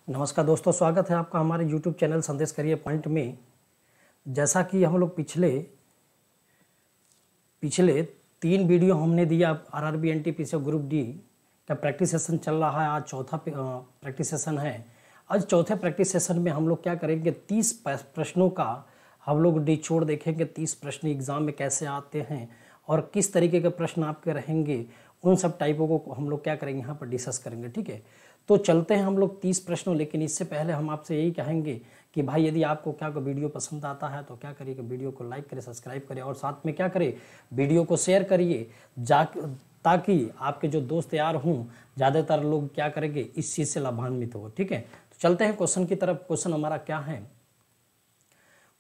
नमस्कार दोस्तों, स्वागत है आपका हमारे YouTube चैनल संदेश करिए पॉइंट में। जैसा कि हम लोग पिछले पिछले 3 वीडियो हमने दिया आरआरबी एनटीपीसी ग्रुप डी का प्रैक्टिस सेशन चल रहा है। आज चौथा प्रैक्टिस सेशन है। आज चौथे प्रैक्टिस सेशन में हम लोग क्या करेंगे, 30 प्रश्नों का हम लोग निचोड़ देखेंगे। 30 प्रश्न एग्जाम में कैसे आते हैं और किस तरीके के प्रश्न आपके रहेंगे, उन सब टाइपों को हम लोग क्या करेंगे, यहाँ पर डिस्कस करेंगे। ठीक है, तो चलते हैं हम लोग 30 प्रश्नों। लेकिन इससे पहले हम आपसे यही कहेंगे कि भाई यदि आपको क्या को वीडियो पसंद आता है तो क्या करिए, वीडियो को लाइक करें, सब्सक्राइब करें और साथ में क्या करें, वीडियो को शेयर करिए ताकि आपके जो दोस्त यार हों, ज़्यादातर लोग क्या करेंगे, इस चीज़ से लाभान्वित हो। ठीक है, तो चलते हैं क्वेश्चन की तरफ। क्वेश्चन हमारा क्या है,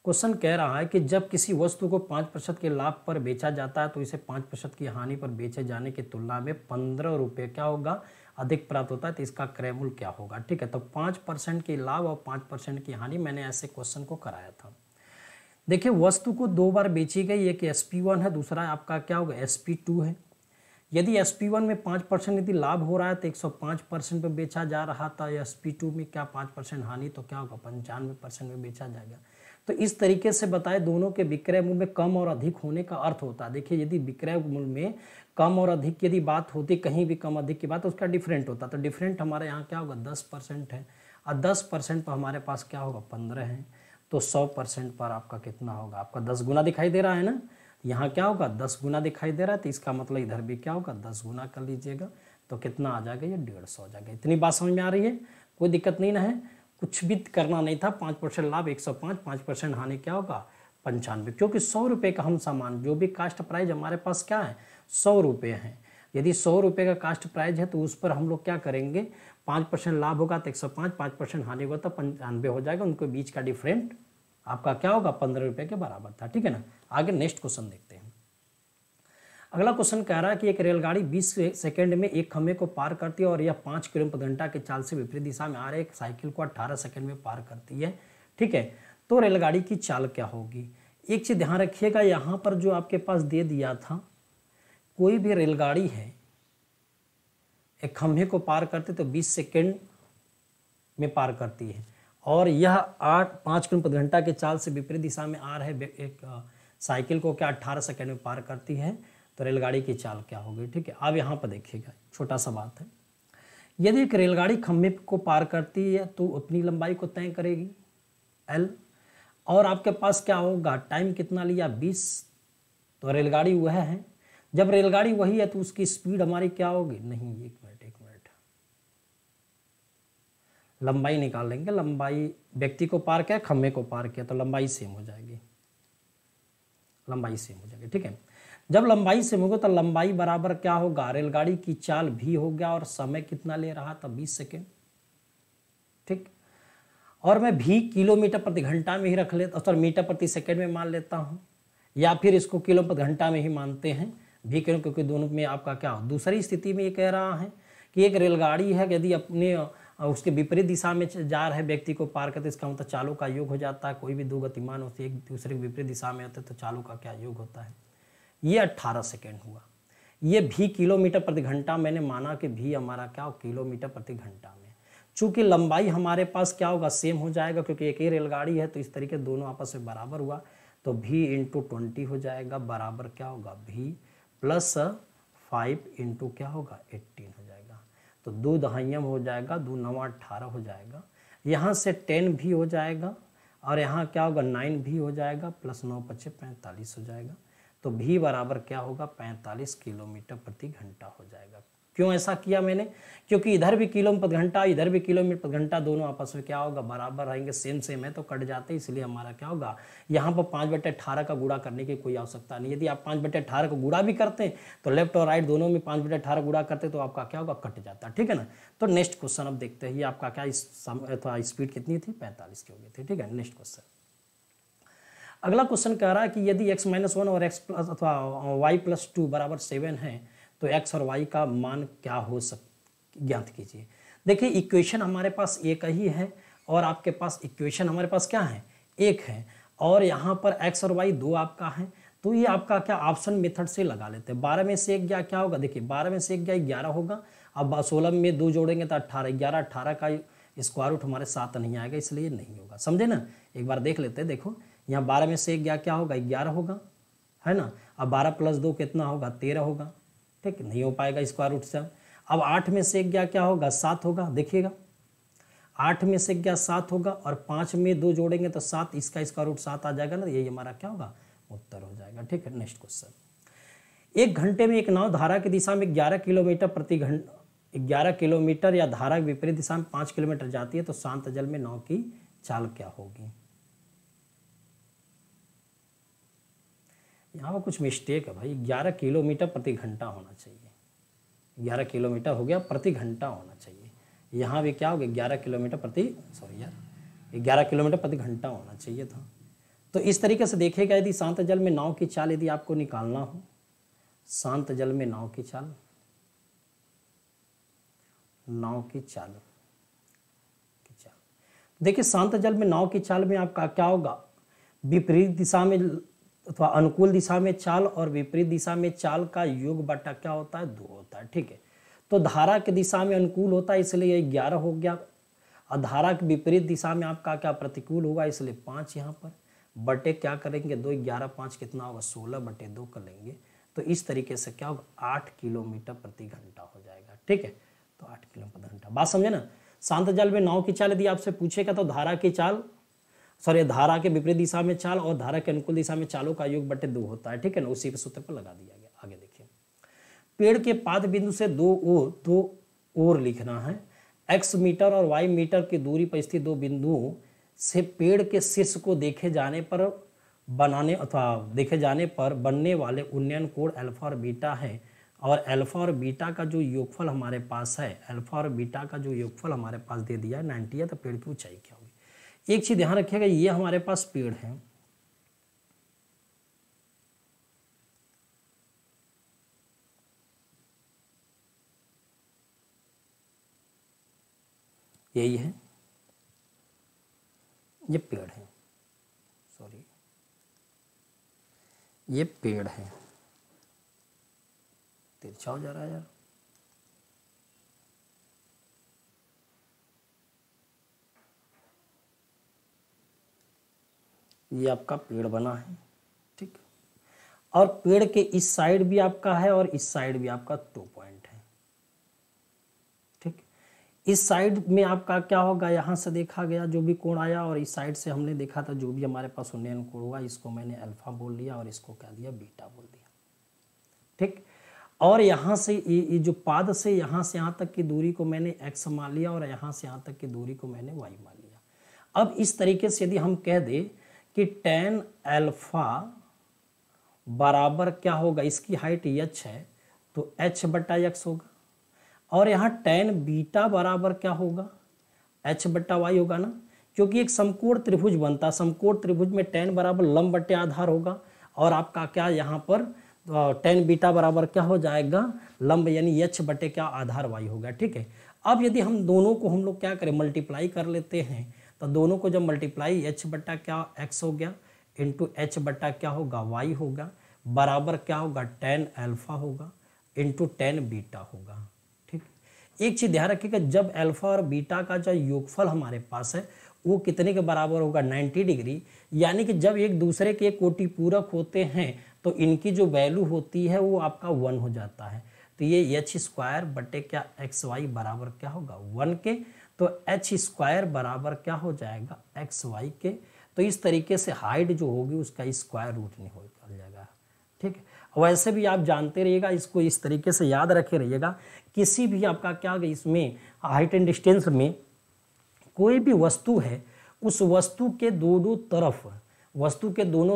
क्वेश्चन कह रहा है कि जब किसी वस्तु को 5% के लाभ पर बेचा जाता है तो इसे 5% की हानि पर बेचे जाने की तुलना में 15 रुपये क्या होगा, अधिक प्राप्त होता है, तो इसका क्रय मूल्य क्या होगा। ठीक है, तो 5% के लाभ और 5% की हानि, मैंने ऐसे क्वेश्चन को कराया था। देखिए, वस्तु को 2 बार बेची गई, एक SP1 है, दूसरा आपका क्या होगा SP2 है। यदि SP1 में 5% यदि लाभ हो रहा है तो 105% पे बेचा जा रहा था। SP2 में क्या 5% हानि, तो क्या होगा 95% में बेचा जाएगा। तो इस तरीके से बताए, दोनों के विक्रय मूल्य में कम और अधिक होने का अर्थ होता है। देखिए, यदि विक्रय मूल्य में कम और अधिक यदि बात होती, कहीं भी कम अधिक की बात, तो उसका डिफरेंट होता। तो डिफरेंट हमारे यहाँ क्या होगा 10% है, और 10% पर हमारे पास क्या होगा 15 है। तो 100% पर आपका कितना होगा, आपका 10 गुना दिखाई दे रहा है ना। यहाँ क्या होगा 10 गुना दिखाई दे रहा है, तो इसका मतलब इधर भी क्या होगा 10 गुना कर लीजिएगा, तो कितना आ जाएगा, ये 150 हो जाएगा। इतनी बात समझ में आ रही है, कोई दिक्कत नहीं ना है, कुछ भी करना नहीं था। 5% लाभ 105, 5% हानि क्या होगा 95, क्योंकि 100 रुपये का हम सामान, जो भी कास्ट प्राइस हमारे पास क्या है 100 रुपये है। यदि 100 रुपये का कास्ट प्राइस है तो उस पर हम लोग क्या करेंगे, 5% लाभ होगा तो 105, 5% हानि होगा तो 95 हो जाएगा। उनके बीच का डिफरेंट आपका क्या होगा 15 रुपये के बराबर था। ठीक है ना, आगे नेक्स्ट क्वेश्चन देखते हैं। अगला क्वेश्चन कह रहा है कि एक रेलगाड़ी 20 सेकंड में एक खंभे को पार करती है और यह 5 किलोमीटर घंटा की चाल से विपरीत दिशा में आ रहे एक साइकिल को 18 सेकंड में पार करती है। ठीक है, तो रेलगाड़ी की चाल क्या होगी। एक चीज ध्यान रखिएगा, यहाँ पर जो आपके पास दे दिया था, कोई भी रेलगाड़ी है एक खंभे को पार करते तो 20 सेकेंड में पार करती है, और यह 5 किलोमीटर घंटा के चाल से विपरीत दिशा में आ रहे एक साइकिल को क्या 18 सेकेंड में पार करती है, तो रेलगाड़ी की चाल क्या होगी। ठीक है, अब यहाँ पर देखिएगा, छोटा सा बात है। यदि एक रेलगाड़ी खंभे को पार करती है तो उतनी लंबाई को तय करेगी L, और आपके पास क्या होगा, टाइम कितना लिया 20, तो रेलगाड़ी वह है। जब रेलगाड़ी वही है तो उसकी स्पीड हमारी क्या होगी, नहीं एक मिनट लंबाई निकाल लेंगे। लंबाई व्यक्ति को पार किया, खंभे को पार किया, तो लंबाई सेम हो जाएगी, लंबाई सेम हो जाएगी। ठीक है, जब लंबाई सेम होगा तो लंबाई बराबर क्या होगा, रेलगाड़ी की चाल भी हो गया, और समय कितना ले रहा था 20 सेकेंड। ठीक, और मैं भी किलोमीटर प्रति घंटा में ही रख लेता, सॉरी मीटर प्रति सेकेंड में मान लेता हूँ, या फिर इसको किलोमीटर घंटा में ही मानते हैं भी, क्योंकि दोनों में आपका क्या हो। दूसरी स्थिति में ये कह रहा है कि एक रेलगाड़ी है, यदि अपने उसके विपरीत दिशा में जा रहे व्यक्ति को पार करते, इसका मतलब चालों का योग हो जाता है। कोई भी दो गतिमान होते एक दूसरे के विपरीत दिशा में होते तो चालों का क्या योग होता है। ये 18 सेकेंड हुआ। ये भी किलोमीटर प्रति घंटा मैंने माना कि भी हमारा क्या हो, किलोमीटर प्रति घंटा में। चूंकि लंबाई हमारे पास क्या होगा सेम हो जाएगा, क्योंकि एक ही रेलगाड़ी है, तो इस तरीके दोनों आपस में बराबर हुआ, तो भी इंटू 20 हो जाएगा, बराबर क्या होगा भी प्लस 5 इंटू क्या होगा 18 हो जाएगा। तो 2 दहाइयाँ हो जाएगा, 2 9 18 हो जाएगा। यहाँ से 10 भी हो जाएगा, और यहाँ क्या होगा 9 भी हो जाएगा, प्लस 9 5 45 हो जाएगा। तो भी बराबर क्या होगा 45 किलोमीटर प्रति घंटा हो जाएगा। क्यों ऐसा किया मैंने, क्योंकि इधर भी किलोमीटर घंटा, इधर भी किलोमीटर घंटा, दोनों आपस में क्या होगा बराबर रहेंगे, सेम सेम है तो कट जाते, इसलिए हमारा क्या होगा यहाँ पर 5/18 का गुणा करने की कोई आवश्यकता नहीं। यदि आप 5/18 का गुणा भी करते हैं तो लेफ्ट और राइट दोनों में 5/18 गुणा करते तो आपका क्या होगा कट जाता। ठीक है ना, तो नेक्स्ट क्वेश्चन अब देखते हैं। ये आपका क्या स्पीड कितनी थी 45 की हो गई थी। ठीक है, नेक्स्ट क्वेश्चन। अगला क्वेश्चन कह रहा है कि यदि x-1 और x प्लस अथवा y+2 बराबर 7 है तो x और y का मान क्या हो ज्ञात कीजिए। देखिए, इक्वेशन हमारे पास एक ही है, और आपके पास इक्वेशन हमारे पास क्या है एक है, और यहाँ पर x और y 2 आपका है, तो ये आपका क्या ऑप्शन मेथड से लगा लेते हैं। 12 में से 1 गया क्या होगा, देखिए 12 में से 1 गया 11 होगा। अब 16 में 2 जोड़ेंगे तो 18, 11 18 का स्क्वायर रूट हमारे 7 नहीं आएगा, इसलिए नहीं होगा। समझे ना? एक बार देख लेते हैं। देखो यहाँ 12 में से 1 गया, क्या होगा? 11 होगा, है ना। अब 12 + 2 कितना होगा? 13 होगा। ठीक, नहीं हो पाएगा स्क्वायर रूट से। अब 8 में से 1 गया, क्या होगा? 7 होगा। देखिएगा 8 में से 1 गया 7 होगा, और 5 में 2 जोड़ेंगे तो 7, इसका स्क्वायर रूट 7 आ जाएगा ना। यही हमारा क्या होगा? उत्तर हो जाएगा। ठीक है, नेक्स्ट क्वेश्चन। 1 घंटे में एक नाव धारा की दिशा में 11 किलोमीटर प्रति घंटा 11 किलोमीटर या धारा की विपरीत दिशा में 5 किलोमीटर जाती है, तो शांत जल में नाव की चाल क्या होगी? यहाँ पर कुछ मिस्टेक है भाई। 11 किलोमीटर प्रति घंटा होना चाहिए। 11 किलोमीटर हो गया, प्रति घंटा होना चाहिए। यहाँ भी क्या हो गया? 11 किलोमीटर प्रति 11 किलोमीटर प्रति घंटा होना चाहिए था। तो इस तरीके से देखेगा, यदि शांत जल में नाव की चाल यदि आपको निकालना हो, शांत जल में नाव की चाल, देखिए शांत जल में नाव की चाल में आपका क्या होगा? विपरीत दिशा में अथवा अनुकूल दिशा में चाल और विपरीत दिशा में चाल का योग बटा क्या होता है? 2 होता है। ठीक है, तो धारा की दिशा में अनुकूल होता है, इसलिए 11 हो गया, और धारा की विपरीत दिशा में आपका क्या प्रतिकूल होगा, इसलिए 5 यहाँ पर बटे क्या करेंगे? 2, 11, 5 कितना होगा? 16/2 कर लेंगे। तो इस तरीके से क्या होगा? 8 किलोमीटर प्रति घंटा हो जाएगा। ठीक है, तो 8 किलोमीटर प्रति घंटा। बात समझे ना? शांत जल में नाव की चाल यदि आपसे पूछेगा तो धारा की चाल, धारा के विपरीत दिशा में चाल और धारा के अनुकूल दिशा में चालों का योग बटे 2 होता है। ठीक है ना, उसी पे सूत्र पर लगा दिया गया। आगे देखिए, पेड़ के पाद बिंदु से दो ओर लिखना है। x मीटर और y मीटर की दूरी पर स्थित 2 बिंदुओं से पेड़ के शीर्ष को देखे जाने पर बनने वाले उन्नयन कोण अल्फा और बीटा है, और अल्फा और बीटा का जो योगफल हमारे पास है, अल्फा और बीटा का जो योगफल हमारे पास दे दिया है 90 है, तो पेड़ की ऊंचाई क्या होगी? एक चीज ध्यान रखिएगा, ये हमारे पास पेड़ है, यही है, ये पेड़ है, ये पेड़ है। तिरछा हो जा रहा है यार। ये आपका पेड़ बना है, ठीक, और पेड़ के इस साइड भी आपका है और इस साइड भी आपका 2 पॉइंट है, ठीक। इस साइड में आपका क्या होगा, यहां से देखा गया जो भी कोण आया, और इस साइड से हमने देखा था जो भी हमारे पास उन्नयन कोण हुआ, इसको मैंने अल्फा बोल दिया और इसको क्या दिया, बीटा बोल दिया, ठीक। और यहाँ से ये जो पाद से यहाँ तक की दूरी को मैंने x मान लिया और यहाँ से यहाँ तक की दूरी को मैंने y मान लिया। अब इस तरीके से यदि हम कह दें कि tan अल्फा बराबर क्या होगा, इसकी हाइट h है तो h/x होगा, और यहाँ tan बीटा बराबर क्या होगा, h/y होगा ना, क्योंकि एक समकोण त्रिभुज बनता है, समकोण त्रिभुज में tan बराबर लंब बटे आधार होगा, और आपका क्या यहाँ पर tan बीटा बराबर क्या हो जाएगा, लंब, यानी h बटे क्या आधार y होगा, ठीक है। अब यदि हम दोनों को हम लोग क्या करें, मल्टीप्लाई कर लेते हैं, तो दोनों को जब मल्टीप्लाई h बटा क्या x हो गया इंटू h बटा क्या होगा y होगा, बराबर क्या होगा tan अल्फा होगा इंटू tan बीटा होगा, ठीक। एक चीज ध्यान रखिएगा, जब अल्फा और बीटा का जो योगफल हमारे पास है वो कितने के बराबर होगा, 90 डिग्री, यानी कि जब एक दूसरे के कोटि पूरक होते हैं तो इनकी जो वैल्यू होती है वो आपका 1 हो जाता है। तो ये h² बटे क्या xy बराबर क्या होगा 1 के, तो h² बराबर क्या हो जाएगा xy के। तो इस तरीके से हाइट जो होगी उसका स्क्वायर रूट नहीं हो जाएगा, ठीक है। वैसे भी आप जानते रहिएगा, इसको इस तरीके से याद रखे रहिएगा, किसी भी आपका क्या इसमें हाइट एंड डिस्टेंस में कोई भी वस्तु है, उस वस्तु के दोनों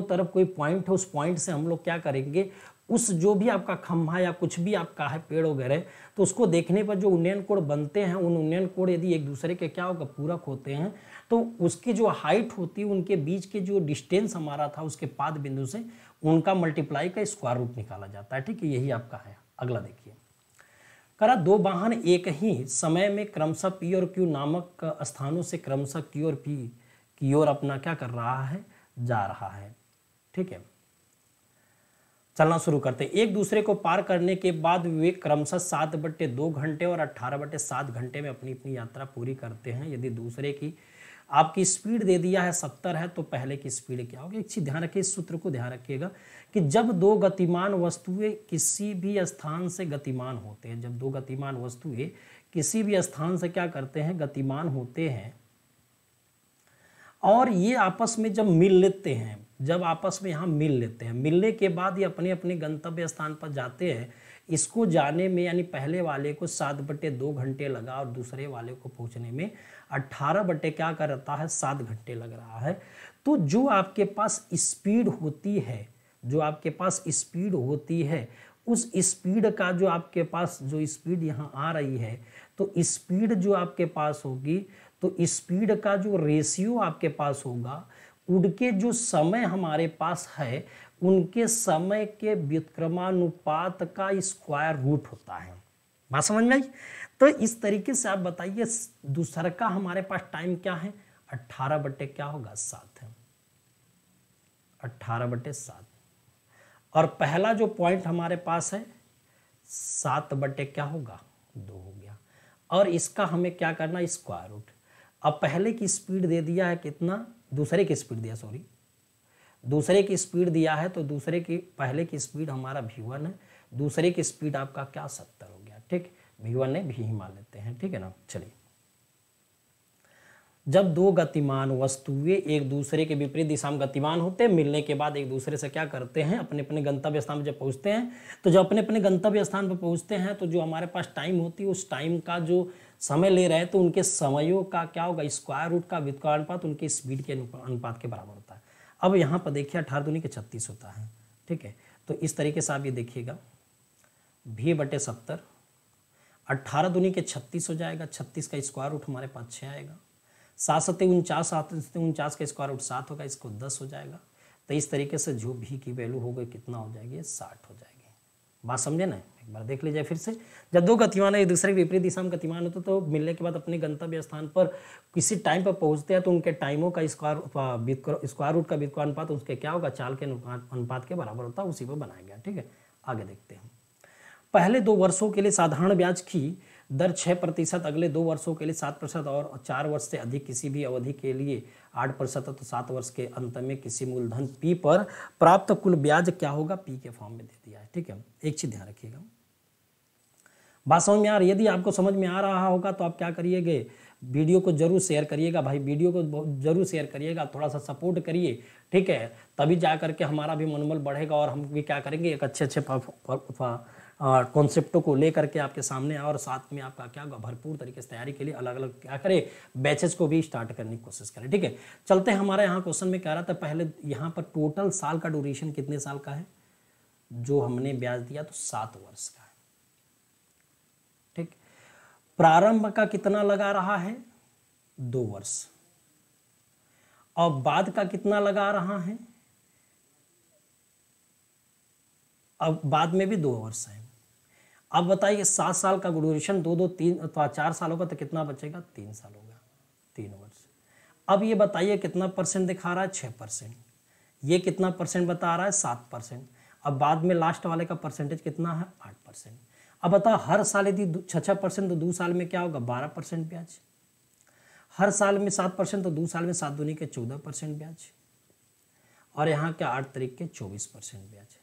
तरफ कोई पॉइंट है, उस पॉइंट से हम लोग क्या करेंगे, उस जो भी आपका खंभा या कुछ भी आपका है पेड़ वगैरह, तो उसको देखने पर जो उन्नयन कोण बनते हैं, उन उन्नयन कोण यदि एक दूसरे के क्या होगा पूरक होते हैं, तो उसकी जो हाइट होती है, उनके बीच के जो डिस्टेंस हमारा था उसके पाद बिंदु से, उनका मल्टीप्लाई का स्क्वायर रूट निकाला जाता है, ठीक है। यही आपका है। अगला देखिए, करा 2 वाहन एक ही समय में क्रमशः P और Q नामक स्थानों से क्रमशः Q और P की ओर अपना क्या कर रहा है, जा रहा है, ठीक है। चलना शुरू करते हैं। एक दूसरे को पार करने के बाद वे क्रमशः 7/2 घंटे और 18/7 घंटे में अपनी अपनी यात्रा पूरी करते हैं। यदि दूसरे की आपकी स्पीड दे दिया है 70 है तो पहले की स्पीड क्या होगी? एक चीज ध्यान रखिए, इस सूत्र को ध्यान रखिएगा कि जब दो गतिमान वस्तुएं किसी भी स्थान से गतिमान होते हैं, जब दो गतिमान वस्तुएं किसी भी स्थान से क्या करते हैं? गतिमान होते हैं, और ये आपस में जब मिल लेते हैं, जब आपस में यहाँ मिल लेते हैं, मिलने के बाद ये अपने अपने गंतव्य स्थान पर जाते हैं। इसको जाने में यानी पहले वाले को 7/2 घंटे लगा और दूसरे वाले को पहुंचने में 18 क्या करता है? 7 घंटे लग रहा है। तो जो आपके पास स्पीड होती है, जो आपके पास स्पीड होती है, उस स्पीड का जो आपके पास जो स्पीड यहाँ आ रही है, तो स्पीड जो आपके पास होगी, तो स्पीड का जो रेशियो आपके पास होगा, उनके जो समय हमारे पास है, उनके समय के व्युत्क्रमानुपात का स्क्वायर रूट होता है। बात समझ में आई? तो इस तरीके से आप बताइए, दूसरा का हमारे पास टाइम क्या है? 18 क्या होगा? 7 है, 18/7। और पहला जो पॉइंट हमारे पास है 7 क्या होगा? 2 हो गया। और इसका हमें क्या करना? Square root. अब पहले की स्पीड दे दिया है कितना? दूसरे की स्पीड दिया, सॉरी, दूसरे की स्पीड दिया है, तो दूसरे की पहले की स्पीड हमारा v1 है, दूसरे की स्पीड आपका क्या? 70 हो गया। ठीक, v1 ने भी ही मान लेते हैं, ठीक है ना। चलिए, जब दो गतिमान वस्तुएं एक दूसरे के विपरीत दिशा में गतिमान होते हैं, मिलने के बाद एक दूसरे से क्या करते हैं? अपने अपने गंतव्य स्थान पर जब पहुंचते हैं, तो जब अपने अपने गंतव्य स्थान पर पहुंचते हैं, तो जो हमारे पास टाइम होती है, उस टाइम का जो समय ले रहे हैं, तो उनके समयों का क्या होगा? स्क्वायर रूट का व्युत्क्रमानुपात उनके स्पीड के अनुपात के बराबर होता है। अब यहाँ पर देखिए 18 दूनी के 36 होता है, ठीक है। तो इस तरीके से आप ये देखिएगा, v/70, 18 दूनी के 36 हो जाएगा, 36 का स्क्वायर रूट हमारे पास 6 आएगा, 7×7 49, 7×7 का स्क्वायर रूट 7 होगा, इसको 10 हो जाएगा। तो इस तरीके से जो भी की वैल्यू हो गई कितना हो जाएगी? 60 हो जाएगी। बात समझे ना? एक बार देख लीजिए फिर से। जब दो गतिमान एक दूसरे के विपरीत दिशा में गतिमान होते तो मिलने के बाद अपने गंतव्य स्थान पर किसी टाइम पर पहुंचते हैं, तो उनके टाइमों का स्क्वायर रूट का व्युत्क्रमानुपात उसके क्या होगा? चाल के अनुपात के बराबर होता है, उसी पर बनाया गया। ठीक है, आगे देखते हैं। पहले 2 वर्षों के लिए साधारण ब्याज की दर 6%, अगले 2 वर्षों के लिए 7% और 4 वर्ष से अधिक किसी भी अवधि के लिए 8%। तो 7 वर्ष के अंत में किसी मूलधन P पर प्राप्त कुल ब्याज क्या होगा? P के फॉर्म में दे दिया है। ठीक है, एक चीज ध्यान रखिएगा, बात समझ में आ रही है? यदि आपको समझ में आ रहा होगा तो आप क्या करिएगा? वीडियो को जरूर शेयर करिएगा भाई, वीडियो को जरूर शेयर करिएगा, थोड़ा सा सपोर्ट करिए, ठीक है। तभी जा करके हमारा भी मनोबल बढ़ेगा और हम भी क्या करेंगे? एक अच्छे कॉन्सेप्टों को लेकर के आपके सामने और साथ में आपका क्या होगा? भरपूर तरीके से तैयारी के लिए अलग अलग क्या करें? बैचेस को भी स्टार्ट करने की कोशिश करें। ठीक है, चलते हैं। हमारे यहाँ क्वेश्चन में कह रहा था, पहले यहाँ पर टोटल साल का ड्यूरेशन कितने साल का है? जो हमने ब्याज दिया तो 7 वर्ष का है। ठीक, प्रारंभ का कितना लगा रहा है? 2 वर्ष, और बाद का कितना लगा रहा है? अब बाद में भी 2 वर्ष है। अब बताइए 7 साल का ड्यूरेशन 2 2 3 अथवा 4 साल होगा तो कितना बचेगा? 3 साल होगा, 3 वर्ष। अब ये बताइए कितना परसेंट दिखा रहा है? 6%। ये कितना परसेंट बता रहा है? 7%। अब बाद में लास्ट वाले का परसेंटेज कितना है? 8%। अब बताओ हर साल यदि 6% तो 2 साल में क्या होगा? 12% ब्याज। हर साल में 7% तो 2 साल में 7 दूनी के 14% ब्याज, और यहाँ क्या 8 तरीक के 24% ब्याज।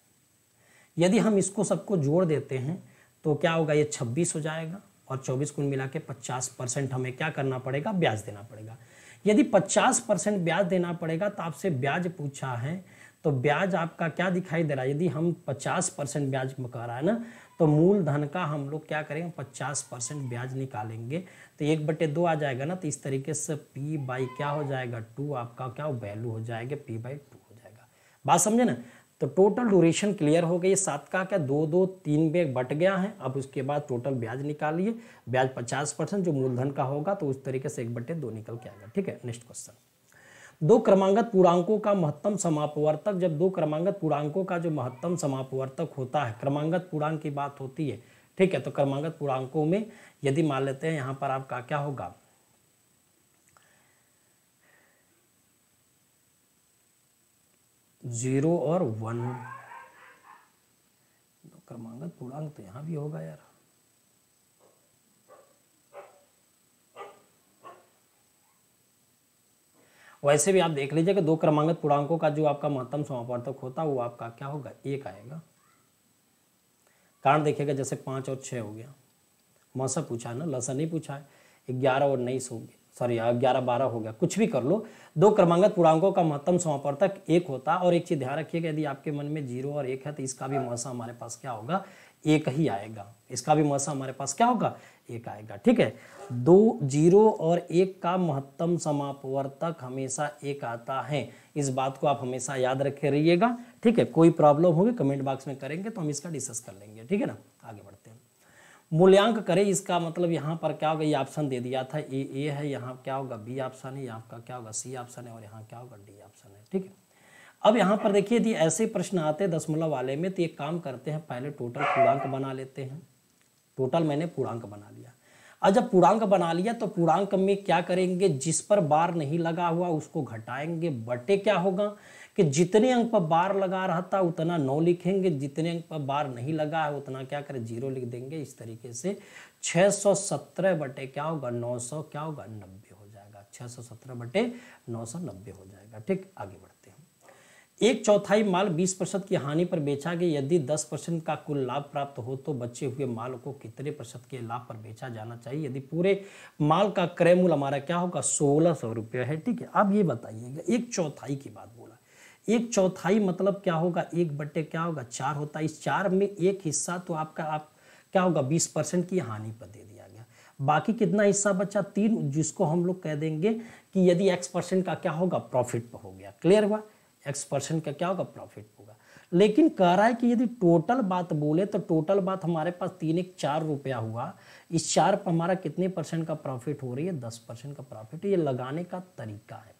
यदि हम इसको सबको जोड़ देते हैं तो क्या होगा? ये 26 हो जाएगा, और 24 कुल मिला के 50% हमें क्या करना पड़ेगा? ब्याज देना पड़ेगा। यदि 50% ब्याज देना पड़ेगा तो आपसे ब्याज पूछा है, तो ब्याज आपका क्या दिखाई दे रहा है? यदि हम 50% ब्याज कर रहा है ना, तो मूलधन का हम लोग क्या करेंगे? 50% ब्याज निकालेंगे, तो 1/2 आ जाएगा ना। तो इस तरीके से P बाई क्या हो जाएगा? 2 आपका क्या वैल्यू हो जाएगा? P/2 हो जाएगा। बात समझे ना? तो टोटल ड्यूरेशन क्लियर हो गई। 7 का क्या 2 2 3 में बट गया है। अब उसके बाद टोटल ब्याज निकालिए, ब्याज 50% जो मूलधन का होगा, तो उस तरीके से 1/2 निकल के आएगा। ठीक है, नेक्स्ट क्वेश्चन। 2 क्रमांगत पूर्णांकों का महत्तम समापवर्तक, जब 2 क्रमांगत पूर्णांकों का जो महत्तम समापवर्तक होता है, क्रमांगत पूर्णांक की बात होती है, ठीक है। तो क्रमांगत पूर्णांकों में यदि मान लेते हैं यहाँ पर आपका क्या होगा? 0 और 1, क्रमांगत पूर्णांक तो यहाँ भी होगा यार। वैसे भी आप देख लीजिए कि दो क्रमांगत पूर्णांकों का जो आपका महत्तम समापवर्तक होता है वो आपका क्या होगा, 1 आएगा। कारण देखिएगा जैसे 5 और 6 हो गया, मौसा पूछा है ना, लसा नहीं पूछा है। 11 और 19 हो गया, सॉरी 11 12 हो गया, कुछ भी कर लो। दो क्रमांगत पूर्णांकों का महत्तम समापवर्तक 1 होता है। और एक चीज ध्यान रखिएगा, यदि आपके मन में 0 और 1 है तो इसका भी मौसा हमारे पास क्या होगा, 1 ही आएगा। इसका भी मौसा हमारे पास क्या होगा, 1 आएगा। ठीक है, 2 0 और 1 का महत्तम समापवर्तक हमेशा 1 आता है। इस बात को आप हमेशा याद रखे रहिएगा। ठीक है, कोई प्रॉब्लम होगी कमेंट बॉक्स में करेंगे तो हम इसका डिस्कस कर लेंगे। ठीक है ना, आगे बढ़ते हैं। मूल्यांक करें, इसका मतलब यहाँ पर क्या होगा, ये ऑप्शन दे दिया था, ए है, यहाँ क्या होगा बी ऑप्शन है, यहाँ का क्या होगा सी ऑप्शन है, और यहाँ क्या होगा डी ऑप्शन है। ठीक है, अब यहाँ पर देखिए यदि ऐसे प्रश्न आते हैं दशमलव वाले में तो एक काम करते हैं, पहले टोटल पूर्णांक बना लेते हैं। टोटल मैंने पूर्णांक बना लिया। और जब पूर्णांक बना लिया तो पूर्णांक में क्या करेंगे, जिस पर बार नहीं लगा हुआ उसको घटाएंगे, बटे क्या होगा कि जितने अंक पर बार लगा रहता उतना 9 लिखेंगे, जितने अंक पर बार नहीं लगा है उतना क्या करें 0 लिख देंगे। इस तरीके से 617 बटे क्या होगा 900 क्या होगा 90 हो जाएगा। 617 बटे 990 हो जाएगा। ठीक, आगे बढ़ते हैं। 1/4 माल 20% की हानि पर बेचा गया। यदि 10% का कुल लाभ प्राप्त हो तो बचे हुए माल को कितने % के लाभ पर बेचा जाना चाहिए। यदि पूरे माल का क्रय मूल्य हमारा क्या होगा 1600 रुपये है। ठीक है, अब ये बताइएगा 1/4 की बात बोला, 1/4 मतलब क्या होगा, 1 बटे क्या होगा 4 होता है। इस 4 में एक हिस्सा तो आपका क्या होगा 20% की हानि पर दे दिया गया। बाकी कितना हिस्सा बचा 3, जिसको हम लोग कह देंगे कि यदि x% का क्या होगा प्रॉफिट पर हो गया। क्लियर हुआ, x% का क्या होगा प्रॉफिट होगा। लेकिन कह रहा है कि यदि टोटल बात बोले तो टोटल बात हमारे पास 3 1 4 रुपया हुआ। इस 4 पर हमारा कितने % का प्रॉफिट हो रही है 10% का प्रॉफिट। ये लगाने का तरीका है भाई।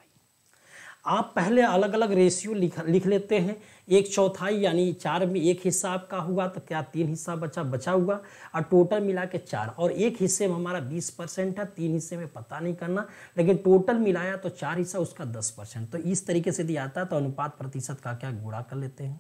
आप पहले अलग अलग रेशियो लिख लेते हैं। 1/4 यानी 4 में एक हिस्सा आपका हुआ तो क्या 3 हिस्सा बचा हुआ, और टोटल मिला के 4, और एक हिस्से में हमारा 20% है, 3 हिस्से में पता नहीं करना, लेकिन टोटल मिलाया तो 4 हिस्सा उसका 10%। तो इस तरीके से दिया आता है तो अनुपात प्रतिशत का क्या गुणा कर लेते हैं।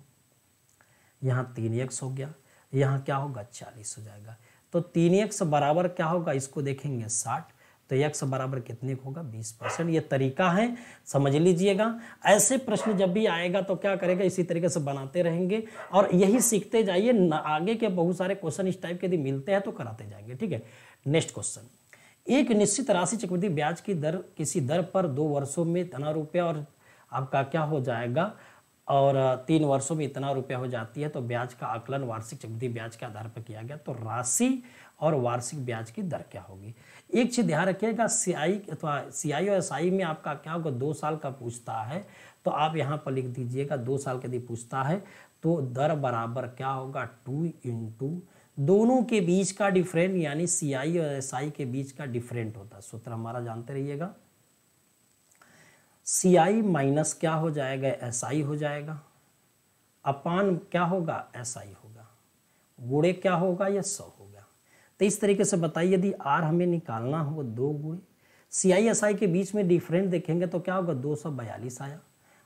यहाँ 3x हो गया, यहाँ क्या होगा 40 हो जाएगा। तो 3x बराबर क्या होगा, इसको देखेंगे 60, तो x बराबर कितने होगा 20%। ये तरीका है, समझ लीजिएगा। ऐसे प्रश्न जब भी आएगा तो क्या करेगा, इसी तरीके से बनाते रहेंगे और यही सीखते जाइए। आगे के बहुत सारे क्वेश्चन इस टाइप के यदि मिलते हैं तो कराते जाएंगे। ठीक है, नेक्स्ट क्वेश्चन। एक निश्चित राशि चक्रवृद्धि ब्याज की दर किसी दर पर 2 वर्षों में इतना रुपया और आपका क्या हो जाएगा, और 3 वर्षों में इतना रुपया हो जाती है, तो ब्याज का आकलन वार्षिक चक्रवृद्धि ब्याज के आधार पर किया गया, तो राशि और वार्षिक ब्याज की दर क्या होगी। एक चीज ध्यान रखिएगा, सीआई अथवा सीआई और एसआई में आपका क्या होगा 2 साल का पूछता है तो आप यहाँ पर लिख दीजिएगा 2 साल के यदि पूछता है तो दर बराबर क्या होगा 2 इंटू दोनों के बीच का डिफरेंट, यानी सीआई और एसआई के बीच का डिफरेंट होता है। सूत्र हमारा जानते रहिएगा, सीआई माइनस क्या हो जाएगा एसआई हो जाएगा, अपान क्या होगा एसआई होगा, गुणे क्या होगा या 100 होगा। तो इस तरीके से बताइए यदि आर हमें निकालना हो 2 गुणे सीआई एसआई के बीच में डिफरेंट देखेंगे तो क्या होगा 242 आया,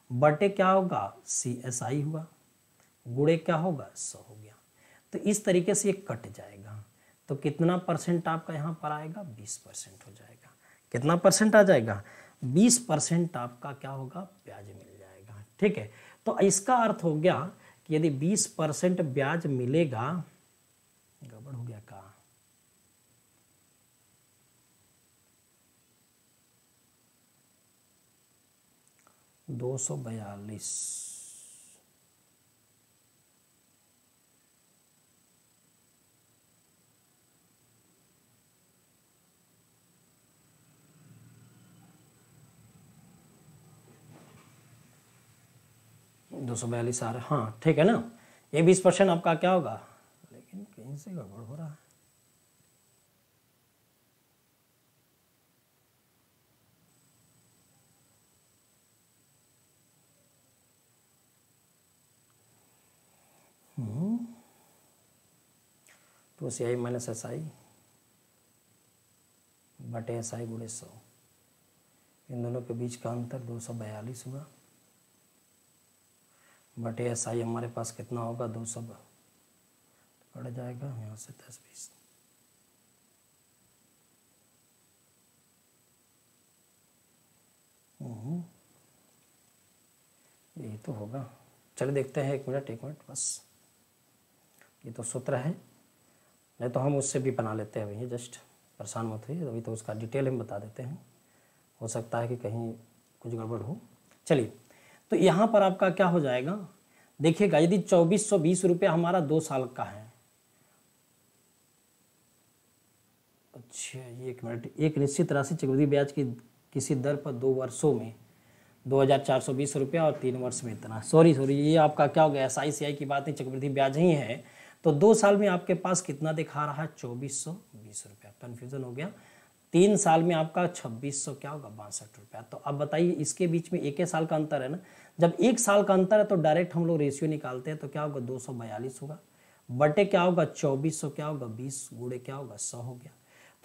बटे क्या होगा सी एसआई हुआ, गुणे क्या होगा 100 हो गया। तो इस तरीके से ये कट जाएगा, तो कितना % आपका यहाँ पर आएगा 20% हो जाएगा। कितना % आ जाएगा 20% आपका क्या होगा ब्याज मिल जाएगा। ठीक है, तो इसका अर्थ हो गया कि यदि 20% ब्याज मिलेगा, गड़बड़ हो गया का 242 242 आ रहा है। हाँ ठीक है ना, ये 20% आपका क्या होगा, लेकिन कहीं से गड़बड़ हो रहा है। तो सीआई माइनस एसआई बटे एसआई गुणे 100, इन दोनों के बीच का अंतर 242 हुआ, बटे एसआई हमारे पास कितना होगा कट जाएगा यहाँ से 10 20। यही तो होगा। चलिए देखते हैं, एक मिनट बस। ये तो सूत्र है, नहीं तो हम उससे भी बना लेते हैं भैया, जस्ट परेशान मत होइए। अभी तो उसका डिटेल हम बता देते हैं, हो सकता है कि कहीं कुछ गड़बड़ हो। चलिए, तो यहाँ पर आपका क्या हो जाएगा, देखिएगा, यदि 2420 रुपये हमारा 2 साल का है। अच्छा, ये एक मिनट, एक निश्चित राशि चक्रवृद्धि ब्याज की किसी दर पर 2 वर्षों में 2420 रुपया और 3 वर्ष में इतना। सॉरी ये आपका क्या हो गया, SICI की बात नहीं, चक्रवृद्धि ब्याज ही है। तो 2 साल में आपके पास कितना दिखा रहा है, 2420 रुपया, कन्फ्यूजन हो गया। 3 साल में आपका 2600 क्या होगा, 62 रुपया। तो अब बताइए, इसके बीच में 1 साल का अंतर है ना। जब 1 साल का अंतर है तो डायरेक्ट हम लोग रेशियो निकालते हैं, तो क्या होगा, 242 होगा, बटे क्या होगा, 2400 क्या होगा, 20 गुणे क्या होगा, 100 हो गया।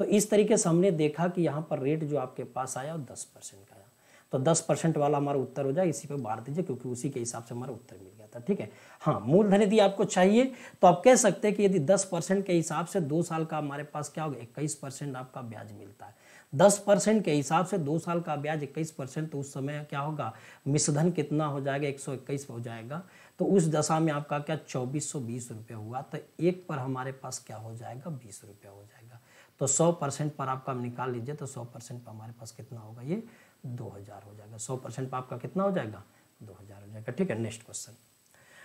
तो इस तरीके से हमने देखा कि यहाँ पर रेट जो आपके पास आया वो 10% का आया। तो 10% वाला हमारा उत्तर हो जाए, इसी पे बांट दीजिए, क्योंकि उसी के हिसाब से हमारा उत्तर मिल गया था। ठीक है, हाँ, मूलधन यदि आपको चाहिए तो आप कह सकते हैं कि यदि 10% के हिसाब से 2 साल का हमारे पास क्या होगा, 21% आपका ब्याज मिलता है। 10% के हिसाब से 2 साल का ब्याज 21%, तो उस समय क्या होगा, मिश्रधन कितना हो जाएगा, 121 हो जाएगा। तो उस दशा में आपका क्या 2420 रुपये हुआ। तो एक पर हमारे पास क्या हो जाएगा, 20 रुपये हो जाएगा। तो 100% पर आपका निकाल लीजिए, तो 100% पर हमारे पास कितना होगा, ये 2000 हो जाएगा। 100% पर आपका कितना हो जाएगा, 2000 हो जाएगा। ठीक है, नेक्स्ट क्वेश्चन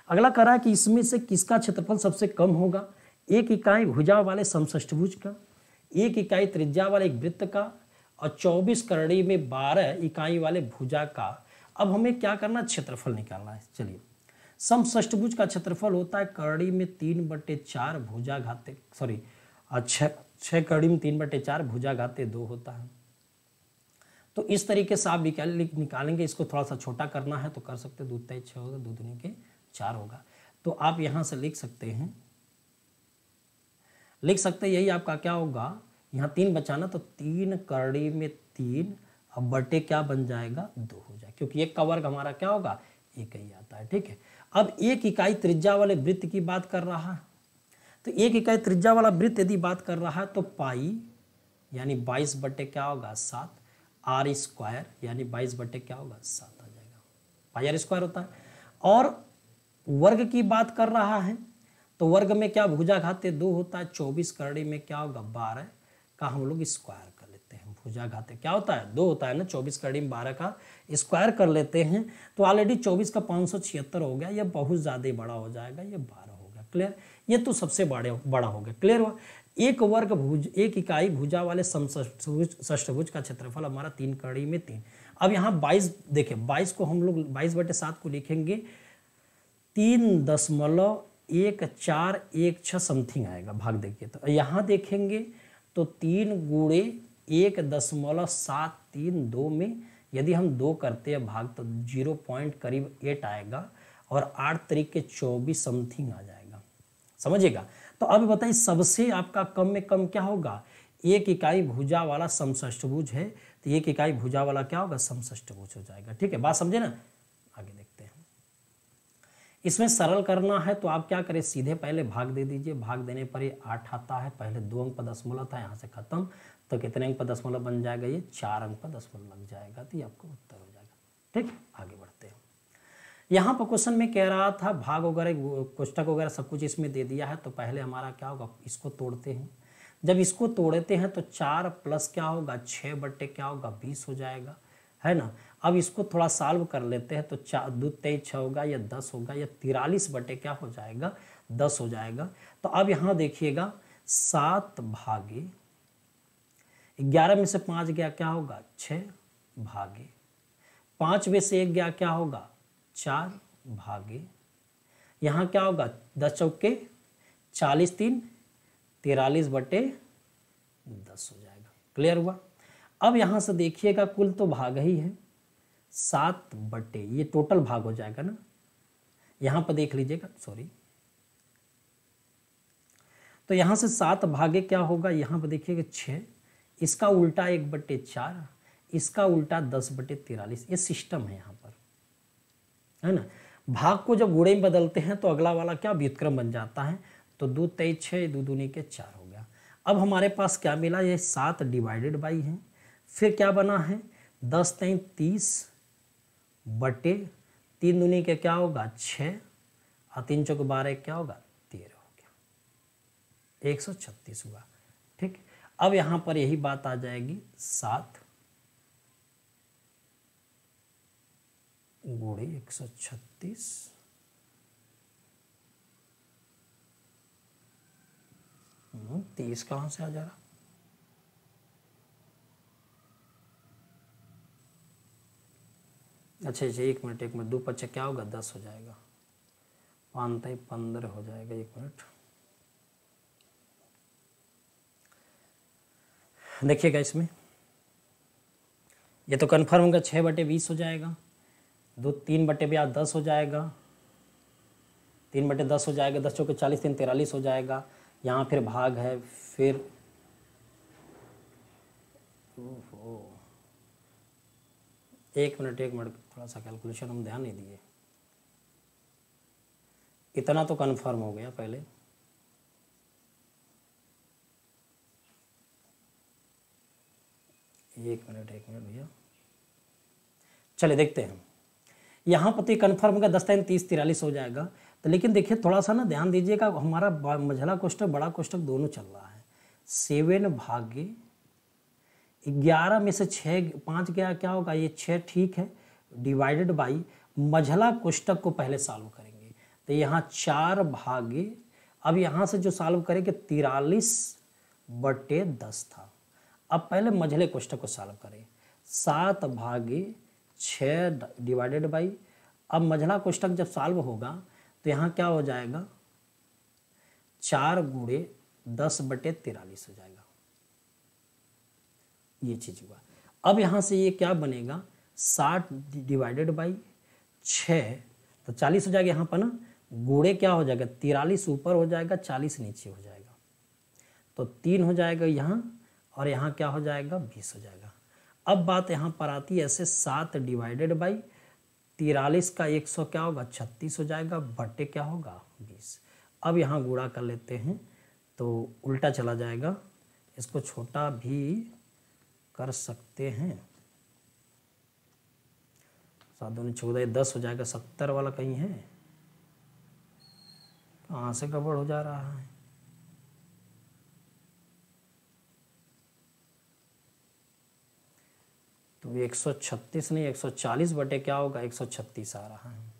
अगला कर रहा है कि इसमें से किसका क्षेत्रफल सबसे कम होगा। 1 इकाई भुजा वाले समषष्ठभुज का, 1 इकाई त्रिज्या वाले एक वृत्त का, और 24 करड़ी में 12 इकाई वाले भुजा का। अब हमें क्या करना, क्षेत्रफल निकालना है। चलिए, समषष्ठभुज का क्षेत्रफल होता है करड़ी में 3/4 भुजा घाते, सॉरी 6 करड़ी में 3/4 भुजा घाते 2 होता है। तो इस तरीके से आप निकालेंगे। इसको थोड़ा सा छोटा करना है तो कर सकते, 2 तिहाई 6 होगा, 2 दूनी के 4 होगा। तो आप यहाँ से लिख सकते हैं, यही आपका क्या होगा, यहाँ 3 बचाना, तो 3 करड़ी में 3, अब बटे क्या बन जाएगा, 2 हो जाए, क्योंकि 1 का वर्ग हमारा क्या होगा, 1 ही आता है। ठीक है, अब 1 इकाई त्रिज्या वाले वृत्त की बात कर रहा है। तो 1 इकाई त्रिज्या वाला वृत्त यदि बात कर रहा है तो पाई यानी 22 बटे क्या होगा, 7, आर स्क्वायर यानी 22 बटे क्या होगा, 7 आ जाएगा, पाई आर स्क्वायर होता है। और वर्ग की बात कर रहा है तो वर्ग में क्या भुजा घाते 2 होता है, 24 करड़ी में क्या होगा, 12 का हम लोग स्क्वायर कर लेते हैं। भुजा घाते क्या होता है, 2 होता है ना, 24 करड़ी में 12 का स्क्वायर कर लेते हैं। तो ऑलरेडी 24 का 576 हो गया, ये बहुत ज़्यादा बड़ा हो जाएगा, ये 12 हो गया। क्लियर, ये तो सबसे बड़ा हो गया। क्लियर हुआ। 1 इकाई भुजा वाले समषष्ठभुज का क्षेत्रफल हमारा 3 करड़ी में 3। अब यहाँ 22 देखिए, 22 को हम लोग 22/7 को लिखेंगे, 3.1416 समथिंग आएगा, भाग देखिए। तो यहाँ देखेंगे तो 3 गुणे 1.732 में यदि हम 2 करते हैं भाग, तो 0.8 आएगा, और 8 तरीके 24 समथिंग आ जाएगा, समझिएगा। तो अब बताइए, सबसे आपका कम में कम क्या होगा, 1 इकाई भुजा वाला समषष्ठभुज है, तो 1 इकाई भुजा वाला क्या होगा, समषष्ठभुज हो जाएगा। ठीक है, बात समझे ना। आगे देखते हैं, इसमें सरल करना है तो आप क्या करें, सीधे पहले भाग दे दीजिए। भाग देने पर ये 8 आता है, पहले 2 अंक पर दशमलव था, यहाँ से खत्म, तो कितने अंक पर दशमलव बन जाएगा, ये 4 अंक पर दशमलव लग जाएगा, तो ये आपको उत्तर हो जाएगा। ठीक, आगे बढ़ते हैं। यहाँ पर क्वेश्चन में कह रहा था भाग वगैरह कोष्टक वगैरह सब कुछ इसमें दे दिया है। तो पहले हमारा क्या होगा, इसको तोड़ते हैं। जब इसको तोड़ते हैं तो 4 प्लस क्या होगा, 6 बटे क्या होगा, 20 हो जाएगा, है ना। अब इसको थोड़ा सॉल्व कर लेते हैं, तो 2 तेईस 6 होगा, या 10 होगा, या 43 बटे क्या हो जाएगा, 10 हो जाएगा। तो अब यहाँ देखिएगा, 7 भागे 11 में से 5 गया क्या होगा, 6 भागे 5 में से 1 गया क्या होगा, 4 भागे, यहाँ क्या होगा, 10 चौके 40, 3 43 बटे 10 हो जाएगा। क्लियर हुआ। अब यहाँ से देखिएगा, कुल तो भाग ही है, 7 बटे, ये टोटल भाग हो जाएगा ना, यहाँ पर देख लीजिएगा, सॉरी। तो यहाँ से 7 भागे क्या होगा, यहाँ पर देखिएगा 6, इसका उल्टा 1/4, इसका उल्टा 10/43, ये सिस्टम है यहाँ पर, है ना। भाग को जब गुणे में बदलते हैं तो अगला वाला क्या व्युत्क्रम बन जाता है। तो 2 तेई 6, 2 दूनी के 4 हो गया। अब हमारे पास क्या मिला, ये 7 डिवाइडेड बाई है, फिर क्या बना है 10 तेई 30 बटे 3 दूनी के क्या होगा 6 और 3 चौक 12 क्या होगा 13 हो गया, 136 हुआ। ठीक, अब यहाँ पर यही बात आ जाएगी 7 गुणे 136 30 कहाँ से आ जा रहा, अच्छा 1 मिनट 2 पच्चे क्या होगा 10 हो जाएगा, 5 तेई 15 हो जाएगा। 1 मिनट देखिएगा, इसमें ये तो कन्फर्म होगा 6 बटे 20 हो जाएगा, 3 बटे 10 हो जाएगा, 3 बटे 10 हो जाएगा, 10 चौके 40 3 43 हो जाएगा। यहाँ फिर भाग है, फिर एक मिनट थोड़ा सा कैलकुलेशन हम ध्यान नहीं दिए, इतना तो कन्फर्म हो गया पहले। एक मिनट भैया, चले देखते हैं। यहाँ पर कन्फर्म होगा 10 3 30 43 हो जाएगा। तो लेकिन देखिए थोड़ा सा ना ध्यान दीजिएगा, हमारा मझला कोष्ठक बड़ा कोष्ठक दोनों चल रहा है। 7 भागे 11 में से 6 5 क्या होगा, ये 6 ठीक है, डिवाइडेड बाई मझला कोष्ठक को पहले सॉल्व करेंगे। तो यहाँ 4 भागे, अब यहाँ से जो सॉल्व करेंगे 43 बटे 10 था। अब पहले मझले कोष्ठक को सॉल्व करें, 7 भागे 6 डिवाइडेड बाई, अब मझला कोष्ठक जब सॉल्व होगा तो यहाँ क्या हो जाएगा 4 गुणे 10 बटे 43 हो जाएगा, ये चीज हुआ। अब यहाँ से ये क्या बनेगा 60 डिवाइडेड बाई 6, तो 40 हो जाएगा, यहाँ पर ना गुणे क्या हो जाएगा 43 ऊपर हो जाएगा 40 नीचे हो जाएगा, तो 3 हो जाएगा यहाँ, और यहाँ क्या हो जाएगा 20 हो जाएगा। अब बात यहाँ पर आती है ऐसे 7 डिवाइडेड बाई 43 का 100 क्या होगा 36 हो जाएगा, बटे क्या होगा 20। अब यहाँ गुणा कर लेते हैं तो उल्टा चला जाएगा, इसको छोटा भी कर सकते हैं, 7 दूनी 14 10 हो जाएगा, 70 वाला कहीं है, कहाँ से गड़बड़ हो जा रहा है। तो 136 नहीं 140 बटे क्या होगा 136 आ रहा है,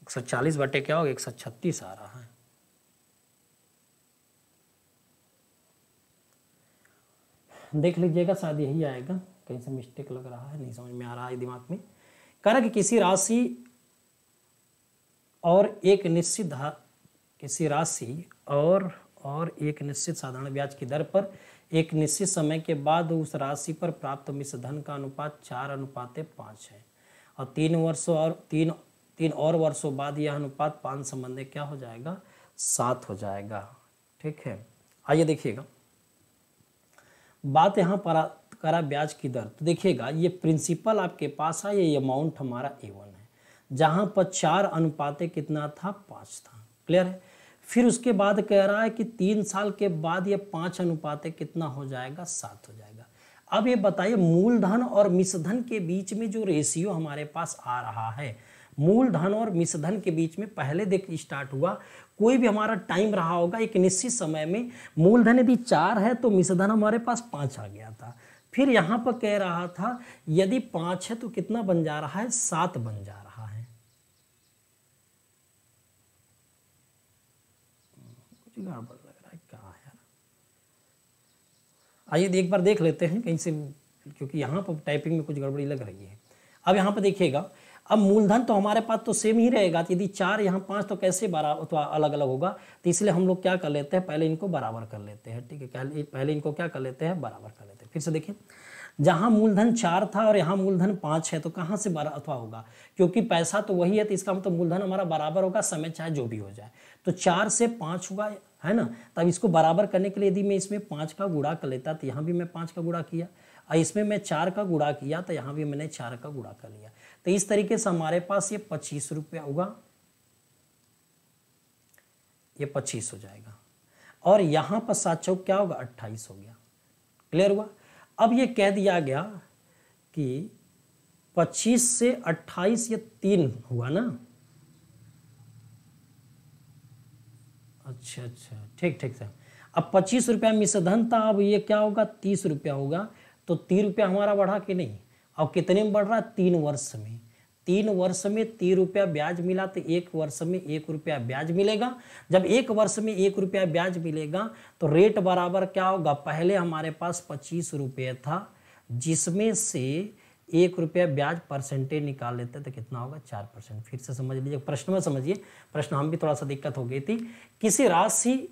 140 बटे क्या होगा 136 आ रहा है। देख लीजिएगा, शायद यही आएगा, कहीं से मिस्टेक लग रहा है, नहीं समझ में आ रहा है दिमाग में। कह रहा कि किसी राशि और एक निश्चित एक निश्चित साधारण ब्याज की दर पर एक निश्चित समय के बाद उस राशि पर प्राप्त मिश्र धन का अनुपात 4:5 है, और 3 और वर्षों बाद यह अनुपात 5 संबंध क्या हो जाएगा 7 हो जाएगा। ठीक है, आइए देखिएगा, बात यहाँ पर करा ब्याज की दर। तो देखिएगा ये प्रिंसिपल आपके पास है, ये अमाउंट हमारा A1 है, जहाँ पर 4 कितना था 5 था, क्लियर है। फिर उसके बाद कह रहा है कि 3 साल के बाद ये 5 कितना हो जाएगा 7 हो जाएगा। अब ये बताइए मूलधन और मिश्रधन के बीच में जो रेशियो हमारे पास आ रहा है, मूलधन और मिश्रधन के बीच में पहले देख स्टार्ट हुआ, कोई भी हमारा टाइम रहा होगा एक निश्चित समय में, मूलधन यदि 4 है तो मिश्रधन हमारे पास 5 आ गया था। फिर यहाँ पर कह रहा था यदि 5 है तो कितना बन जा रहा है 7 बन जा रहा है। कुछ गड़बड़ लग रहा है, क्या है यार। आइए एक बार देख लेते हैं कहीं से, क्योंकि यहाँ पर टाइपिंग में कुछ गड़बड़ी लग रही है। अब यहाँ पर देखिएगा, अब मूलधन तो हमारे पास तो सेम ही रहेगा, यदि 4 यहाँ 5 तो कैसे तो अलग अलग होगा, तो इसलिए हम लोग क्या कर लेते हैं पहले इनको बराबर कर लेते हैं। ठीक है, पहले इनको क्या कर लेते हैं बराबर कर लेते हैं। फिर से देखिए, जहाँ मूलधन 4 था और यहाँ मूलधन 5 है, तो कहाँ से अथवा होगा, क्योंकि पैसा तो वही है, तो इसका मतलब मूलधन हमारा बराबर होगा, समय चाहे जो भी हो जाए। तो 4 से 5 हुआ है ना, तब इसको बराबर करने के लिए यदि मैं इसमें 5 का गुणा कर लेता तो यहाँ भी मैं 5 का गुणा किया, और इसमें मैं 4 का गुणा किया तो यहाँ भी मैंने 4 का गुणा कर लिया। तो इस तरीके से हमारे पास ये 25 रुपया होगा, ये 25 हो जाएगा, और यहाँ पर 7 चौक क्या होगा 28 हो गया। क्लियर हुआ। अब ये कह दिया गया कि 25 से 28 ये 3 हुआ ना। अच्छा, ठीक सर। अब 25 रुपया मिश्रधन था, अब ये क्या होगा 30 रुपया होगा। तो 3 रुपया हमारा बढ़ा कि नहीं। अब कितने में बढ़ रहा है 3 वर्ष में। 3 वर्ष में 3 रुपया ब्याज मिला तो 1 वर्ष में 1 रुपया ब्याज मिलेगा। जब 1 वर्ष में 1 रुपया ब्याज मिलेगा तो रेट बराबर क्या होगा, पहले हमारे पास 25 रुपये था, जिसमें से 1 रुपया ब्याज परसेंटेज निकाल लेते तो कितना होगा 4%। फिर से समझ लीजिए प्रश्न में, समझिए प्रश्न हम भी थोड़ा सा दिक्कत हो गई थी। किसी राशि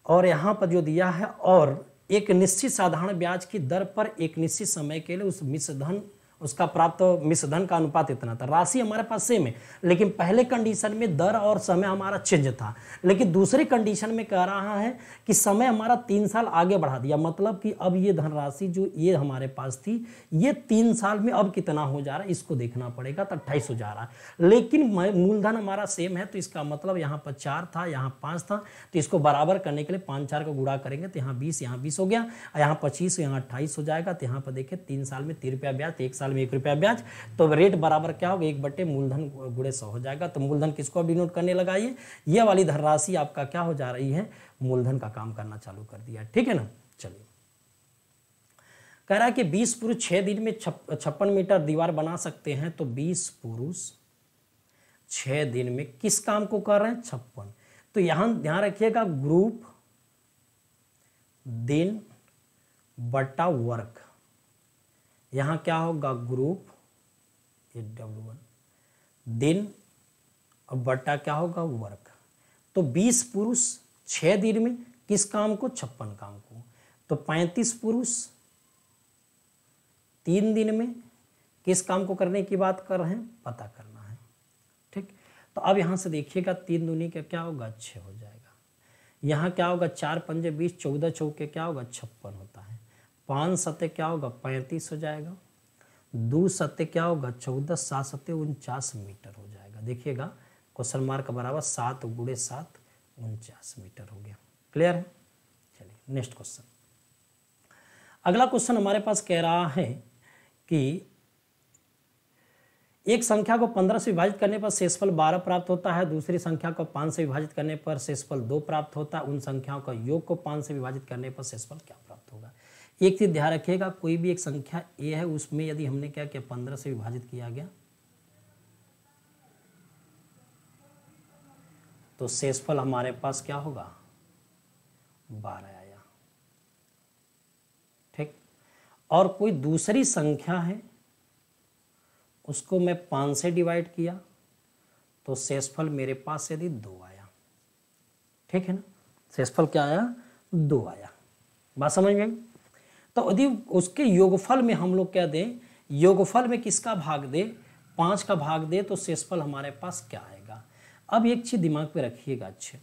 और यहाँ पर जो दिया है और एक निश्चित साधारण ब्याज की दर पर एक निश्चित समय के लिए उस मिश्रधन उसका प्राप्त मिश्रधन का अनुपात इतना था। राशि हमारे पास सेम है, लेकिन पहले कंडीशन में दर और समय हमारा चेंज था, लेकिन दूसरी कंडीशन में कह रहा है कि समय हमारा 3 साल आगे बढ़ा दिया। मतलब कि अब ये धनराशि जो ये हमारे पास थी ये 3 साल में अब कितना हो जा रहा है इसको देखना पड़ेगा, तो 28 हो जा रहा है। लेकिन मूलधन हमारा सेम है, तो इसका मतलब यहाँ पर 4 था, यहाँ 5 था, तो इसको बराबर करने के लिए 5 4 को गुणा करेंगे तो यहाँ 20 हो गया, यहाँ 25 यहाँ 28 हो जाएगा। तो यहाँ पर देखिए 3 साल में 3 रुपया ब्याज, 1 साल में 1 रुपया ब्याज, तो रेट बराबर क्या होगा 1 बटे मूलधन गुणे 100 हो जाएगा। तो मूलधन किसको अब डिनोट करने लगा, ये वाली धनराशि आपका क्या हो जा रही है, मूलधन का काम करना चालू कर दिया। ठीक है ना। चलिए, कह रहा है कि 20 पुरुष 6 दिन में 56 मीटर दीवार बना सकते हैं, तो 20 पुरुष 6 दिन में किस काम को कर रहे हैं 56। तो यहां ध्यान रखिएगा ग्रुप दिन बटा वर्क, यहां क्या होगा ग्रुप ये W1 दिन और बटा क्या होगा वर्क। तो 20 पुरुष 6 दिन में किस काम को 56 काम को, तो 35 पुरुष 3 दिन में किस काम को करने की बात कर रहे हैं, पता करना है। ठीक, तो अब यहां से देखिएगा 3 दूनी का क्या होगा 6 हो जाएगा। यहाँ क्या होगा 4 पंजे 20, 14 चौके क्या होगा 56 होता है। 5 सत्ते क्या होगा 35 हो जाएगा। 2 सत्ते क्या होगा 14, 7 सत्ते 49 मीटर हो जाएगा। देखिएगा क्वेश्चन मार्क बराबर 7 गुणे 7 49 मीटर हो गया। क्लियर है। चलिए नेक्स्ट क्वेश्चन। अगला क्वेश्चन हमारे पास कह रहा है कि एक संख्या को 15 से विभाजित करने पर शेषफल 12 प्राप्त होता है, दूसरी संख्या को 5 से विभाजित करने पर शेषफल 2 प्राप्त होता है। उन संख्याओं का योग को 5 से विभाजित करने पर शेषफल क्या प्राप्त होगा। एक चीज ध्यान रखिएगा, कोई भी एक संख्या ए है उसमें यदि हमने क्या किया 15 से विभाजित किया गया तो शेषफल हमारे पास क्या होगा 12 आया। ठीक, और कोई दूसरी संख्या है उसको मैं 5 से डिवाइड किया तो शेषफल मेरे पास यदि 2 आया। ठीक है ना, शेषफल क्या आया 2 आया। बात समझ में आई। तो यदि उसके योगफल में हम लोग क्या दें, योगफल में किसका भाग दे 5 का भाग दे तो शेषफल हमारे पास क्या आएगा। अब एक चीज दिमाग पे रखिएगा, अच्छे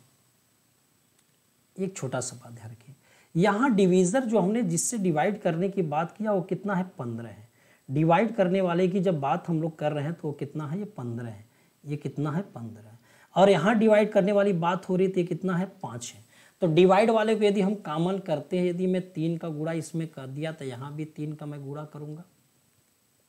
एक छोटा सा बात ध्यान रखिए, यहाँ डिवीजर जो हमने जिससे डिवाइड करने की बात किया वो कितना है 15 है। डिवाइड करने वाले की जब बात हम लोग कर रहे हैं तो वो कितना है ये 15 है, ये कितना है 15 है। और यहाँ डिवाइड करने वाली बात हो रही थी कितना है 5 है। तो डिवाइड वाले को यदि हम कॉमन करते हैं, यदि मैं 3 का गुणा इसमें कर दिया तो यहाँ भी 3 का मैं गुणा करूंगा।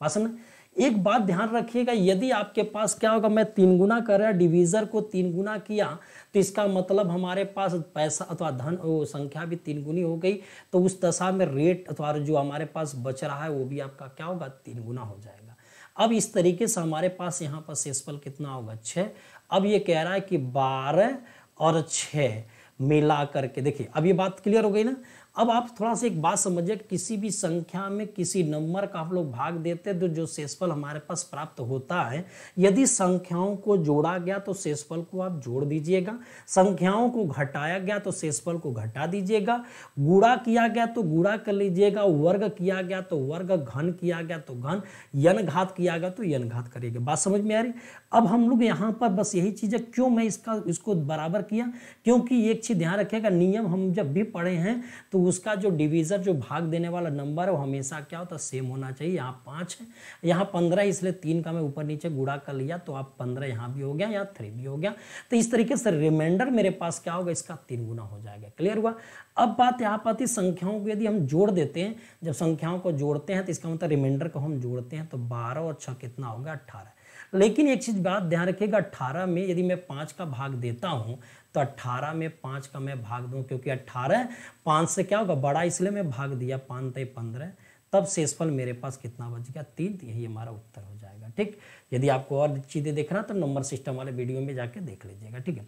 बस ना, एक बात ध्यान रखिएगा, यदि आपके पास क्या होगा मैं 3 गुना कर रहा, डिवीजर को 3 गुना किया तो इसका मतलब हमारे पास पैसा अथवा धन वो संख्या भी 3 गुनी हो गई। तो उस दशा में रेट अथवा जो हमारे पास बच रहा है वो भी आपका क्या होगा 3 गुना हो जाएगा। अब इस तरीके से हमारे पास यहाँ पर शेषफल कितना होगा 6। अब ये कह रहा है कि 12 और 6 मिला करके, देखिए अब ये बात क्लियर हो गई ना। अब आप थोड़ा सा एक बात समझिए, किसी भी संख्या में किसी नंबर का हम लोग भाग देते हैं तो जो शेषफल हमारे पास प्राप्त होता है, यदि संख्याओं को जोड़ा गया तो शेषफल को आप जोड़ दीजिएगा, संख्याओं को घटाया गया तो शेषफल को घटा दीजिएगा, गुणा किया गया तो गुणा कर लीजिएगा, वर्ग किया गया तो वर्ग, घन किया गया तो घन, यन घात किया गया तो यन घात करिएगा। बात समझ में आ रही। अब हम लोग यहाँ पर बस यही चीज़ है, क्यों मैं इसको बराबर किया, क्योंकि एक चीज ध्यान रखिएगा, नियम हम जब भी पढ़े हैं तो उसका जो डिवीज़र जो भाग देने वाला नंबर है वो हमेशा क्या होता है, सेम होना चाहिए। यहाँ 5 है, यहाँ 15, इसलिए 3 का मैं ऊपर नीचे गुणा कर लिया तो आप 15 यहाँ भी हो गया, यहाँ 3 भी हो गया। तो इस तरीके से रिमाइंडर मेरे पास क्या होगा, इसका 3 गुना हो जाएगा। क्लियर हुआ। अब बात यहाँ पर आती संख्याओं को यदि हम जोड़ देते हैं, जब संख्याओं को जोड़ते हैं तो इसका मतलब रिमाइंडर को हम जोड़ते हैं तो 12 और 6 कितना होगा, 18। लेकिन एक चीज़ बात ध्यान रखिएगा, 18 में यदि मैं 5 का भाग देता हूँ तो 18 में 5 का मैं भाग दूं, क्योंकि 18 5 से क्या होगा, बड़ा, इसलिए मैं भाग दिया, 5 × 15, तब शेषफल मेरे पास कितना बच गया, 3। तो यही हमारा उत्तर हो जाएगा। ठीक। यदि आपको और चीज़ें देखना तो नंबर सिस्टम वाले वीडियो में जाके देख लीजिएगा। ठीक है।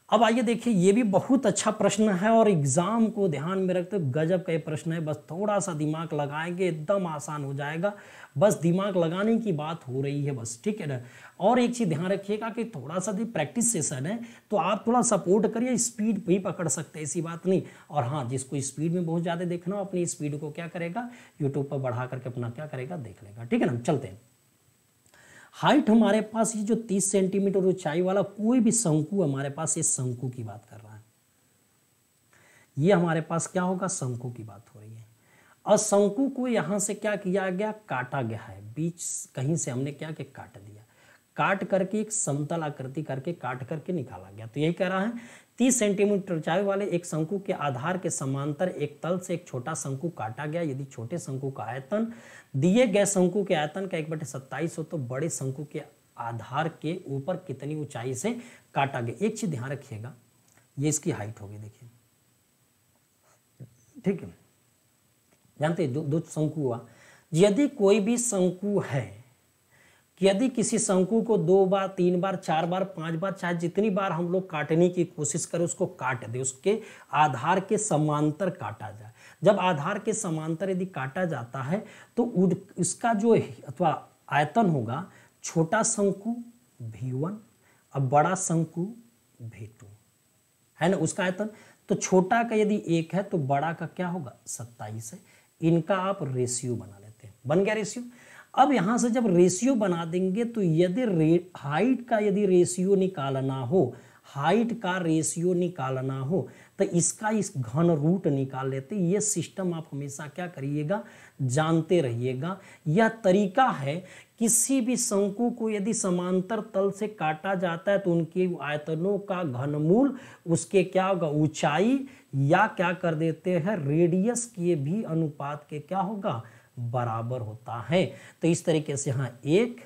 अब आइए देखिए, ये भी बहुत अच्छा प्रश्न है और एग्जाम को ध्यान में रखते हुए गजब का ये प्रश्न है। बस थोड़ा सा दिमाग लगाएंगे एकदम आसान हो जाएगा। बस दिमाग लगाने की बात हो रही है बस, ठीक है ना। और एक चीज़ ध्यान रखिएगा कि थोड़ा सा भी प्रैक्टिस सेशन है तो आप थोड़ा सपोर्ट करिए, स्पीड भी पकड़ सकते हैं, ऐसी बात नहीं। और हाँ, जिसको स्पीड में बहुत ज़्यादा देखना हो अपनी स्पीड को क्या करेगा, यूट्यूब पर बढ़ा करके अपना क्या करेगा, देख लेगा। ठीक है ना। चलते हैं। हाइट हमारे पास ये जो 30 सेंटीमीटर ऊंचाई वाला कोई भी शंकु हमारे पास, ये शंकु की बात कर रहा है, ये हमारे पास क्या होगा, शंकु की बात हो रही है। और शंकु को यहां से क्या किया गया, काटा गया है, बीच कहीं से हमने क्या किया, काट दिया, काट करके एक समतल आकृति करके काट करके निकाला गया। तो यही कह रहा है 30 सेंटीमीटर ऊंचाई वाले एक शंकु के आधार के समांतर एक तल से एक छोटा शंकु काटा गया। यदि छोटे शंकु का आयतन दिए गए शंकु के आयतन का 1/27 हो तो बड़े शंकु के आधार के ऊपर कितनी ऊंचाई से काटा गया। एक चीज ध्यान रखिएगा, ये इसकी हाइट होगी, देखिए, ठीक है। जानते हैं दो शंकु हुआ, यदि कोई भी शंकु है, यदि किसी शंकु को 2 बार 3 बार 4 बार 5 बार, चाहे जितनी बार हम लोग काटने की कोशिश करें, उसको काट दे, उसके आधार के समांतर काटा जाए। जब आधार के समांतर यदि काटा जाता है तो इसका जो अथवा आयतन होगा, छोटा शंकु V1 और बड़ा शंकु V2 है ना, उसका आयतन। तो छोटा का यदि 1 है तो बड़ा का क्या होगा, 27 है। इनका आप रेशियो बना लेते हैं, बन गया रेशियो। अब यहां से जब रेशियो बना देंगे तो यदि हाइट का यदि रेशियो निकालना हो, हाइट का रेशियो निकालना हो तो इसका इस घन रूट निकाल लेते। ये सिस्टम आप हमेशा क्या करिएगा, जानते रहिएगा। यह तरीका है, किसी भी शंकु को यदि समांतर तल से काटा जाता है तो उनके आयतनों का घनमूल उसके क्या होगा, ऊंचाई या क्या कर देते हैं, रेडियस के भी अनुपात के क्या होगा, बराबर होता है। तो इस तरीके से यहाँ 1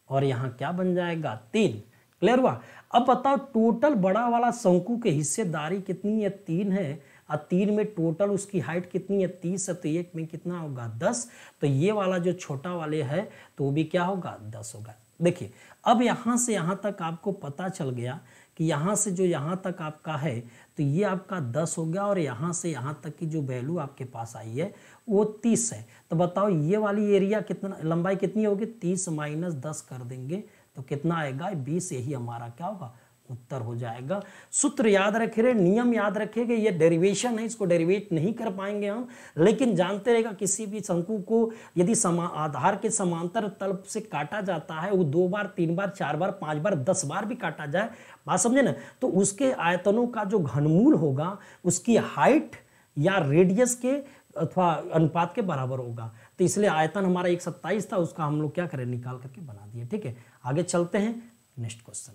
और यहाँ क्या बन जाएगा, 3। क्लियर हुआ। अब बताओ टोटल बड़ा वाला शंकु के हिस्सेदारी कितनी है, 3 है, और 3 में टोटल उसकी हाइट कितनी है, 30 है, तो 1 में कितना होगा, 10। तो ये वाला जो छोटा वाले है तो वो भी क्या होगा, 10 होगा। देखिए, अब यहाँ से यहाँ तक आपको पता चल गया कि यहाँ से जो यहाँ तक आपका है तो ये आपका 10 हो गया, और यहाँ से यहाँ तक की जो वैल्यू आपके पास आई है वो 30 है। तो बताओ ये वाली एरिया कितना, लंबाई कितनी होगी, 30 - 10 कर देंगे तो कितना आएगा, 20। यही हमारा क्या होगा, उत्तर हो जाएगा। सूत्र याद रखे, नियम याद रखेंगे, ये डेरिवेशन है, इसको डेरिवेट नहीं कर पाएंगे हम, लेकिन जानते रहेगा किसी भी शंकु को यदि आधार के समांतर तल से काटा जाता है, वो 2 बार 3 बार 4 बार 5 बार 10 बार भी काटा जाए, बात समझे ना, तो उसके आयतनों का जो घनमूल होगा उसकी हाइट या रेडियस के अथवा अनुपात के बराबर होगा। तो इसलिए आयतन हमारा 127 था, उसका हम लोग क्या करें, निकाल करके बना दिए। ठीक है, आगे चलते हैं। नेक्स्ट क्वेश्चन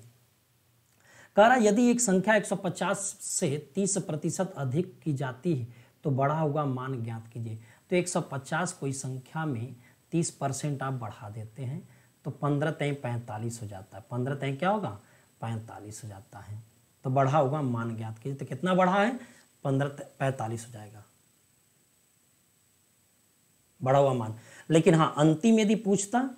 कह रहा, यदि एक संख्या 150 से 30% अधिक की जाती है तो बढ़ा हुआ मान ज्ञात कीजिए। तो 150 कोई संख्या में 30% आप बढ़ा देते हैं तो 15 × 45 हो जाता है। 15 × क्या होगा, 45 हो जाता है। तो बढ़ा हुआ मान ज्ञात कीजिए। तो कितना बढ़ा है, 15 × 45 हो जाएगा बढ़ा हुआ मान। लेकिन हाँ, अंतिम यदि पूछता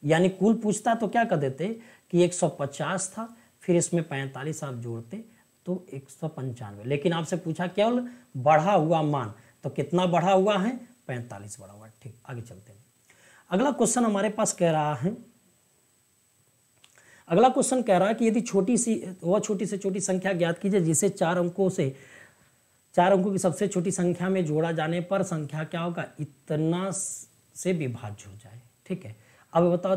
यानी कुल पूछता तो क्या कर देते कि 150 था, फिर इसमें 45 आप जोड़ते तो 195। लेकिन आपसे पूछा केवल बढ़ा हुआ मान, तो कितना बढ़ा हुआ है, 45 बढ़ा हुआ है। ठीक, आगे चलते हैं। अगला क्वेश्चन हमारे पास कह रहा है, अगला क्वेश्चन कह रहा है कि यदि छोटी से छोटी संख्या ज्ञात कीजिए जिसे 4 अंकों की सबसे छोटी संख्या में जोड़ा जाने पर संख्या क्या होगा, इतना से विभाज्य हो जाए। ठीक है, अब बताओ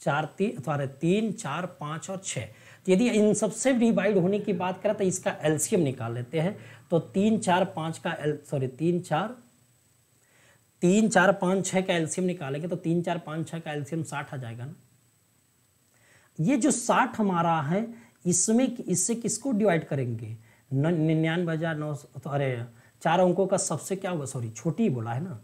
3, 4, 5 और 6। तो यदि इन सबसे डिवाइड होने की बात करें तो इसका एलसीएम निकाल लेते हैं। तो 3 4 5 का 3 4 5 6 का एलसीएम निकालेंगे तो 3 4 5 6 का एलसीएम 60 आ जाएगा ना। ये जो 60 हमारा है इसमें इससे किसको डिवाइड करेंगे? 99,900। तो अरे 4 अंकों का सबसे क्या होगा, सॉरी छोटी बोला है ना,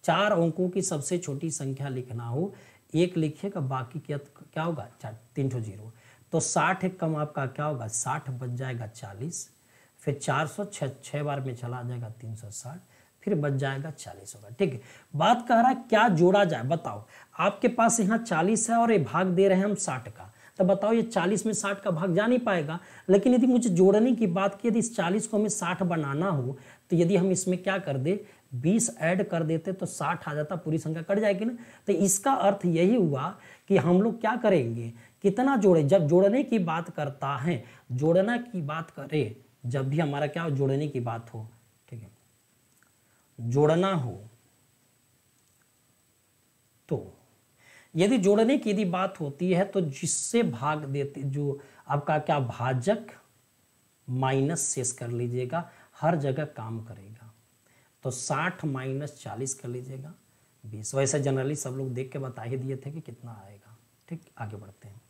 4 अंकों की सबसे छोटी संख्या लिखना हो, 1 लिखिएगा, बाकी क्या होगा 3 ठो 0। तो 60 एक कम आपका क्या होगा 60 बच जाएगा 40, फिर 400 6 बार में चला जाएगा 360, फिर बच जाएगा 40 होगा। ठीक है, बात कह रहा है क्या जोड़ा जाए, बताओ। आपके पास यहाँ 40 है और ये भाग दे रहे हैं हम 60 का, तो बताओ ये 40 में 60 का भाग जा नहीं पाएगा। लेकिन यदि मुझे जोड़ने की बात की, यदि इस 40 को हमें 60 बनाना हो तो यदि हम इसमें क्या कर दे 20 ऐड कर देते तो 60 आ जाता, पूरी संख्या कट जाएगी ना। तो इसका अर्थ यही हुआ कि हम लोग क्या करेंगे, कितना जोड़े। जब जोड़ने की बात करता है, जोड़ना की बात करे, जब भी हमारा क्या हो जोड़ने की बात हो, ठीक है, जोड़ना हो तो यदि जोड़ने की यदि बात होती है तो जिससे भाग देते, जो आपका क्या भाजक माइनस शेष कर लीजिएगा, हर जगह काम करेगा। तो 60 माइनस 40 कर लीजिएगा 20। वैसे जनरली सब लोग देख के बता ही दिए थे कि कितना आएगा। ठीक, आगे बढ़ते हैं।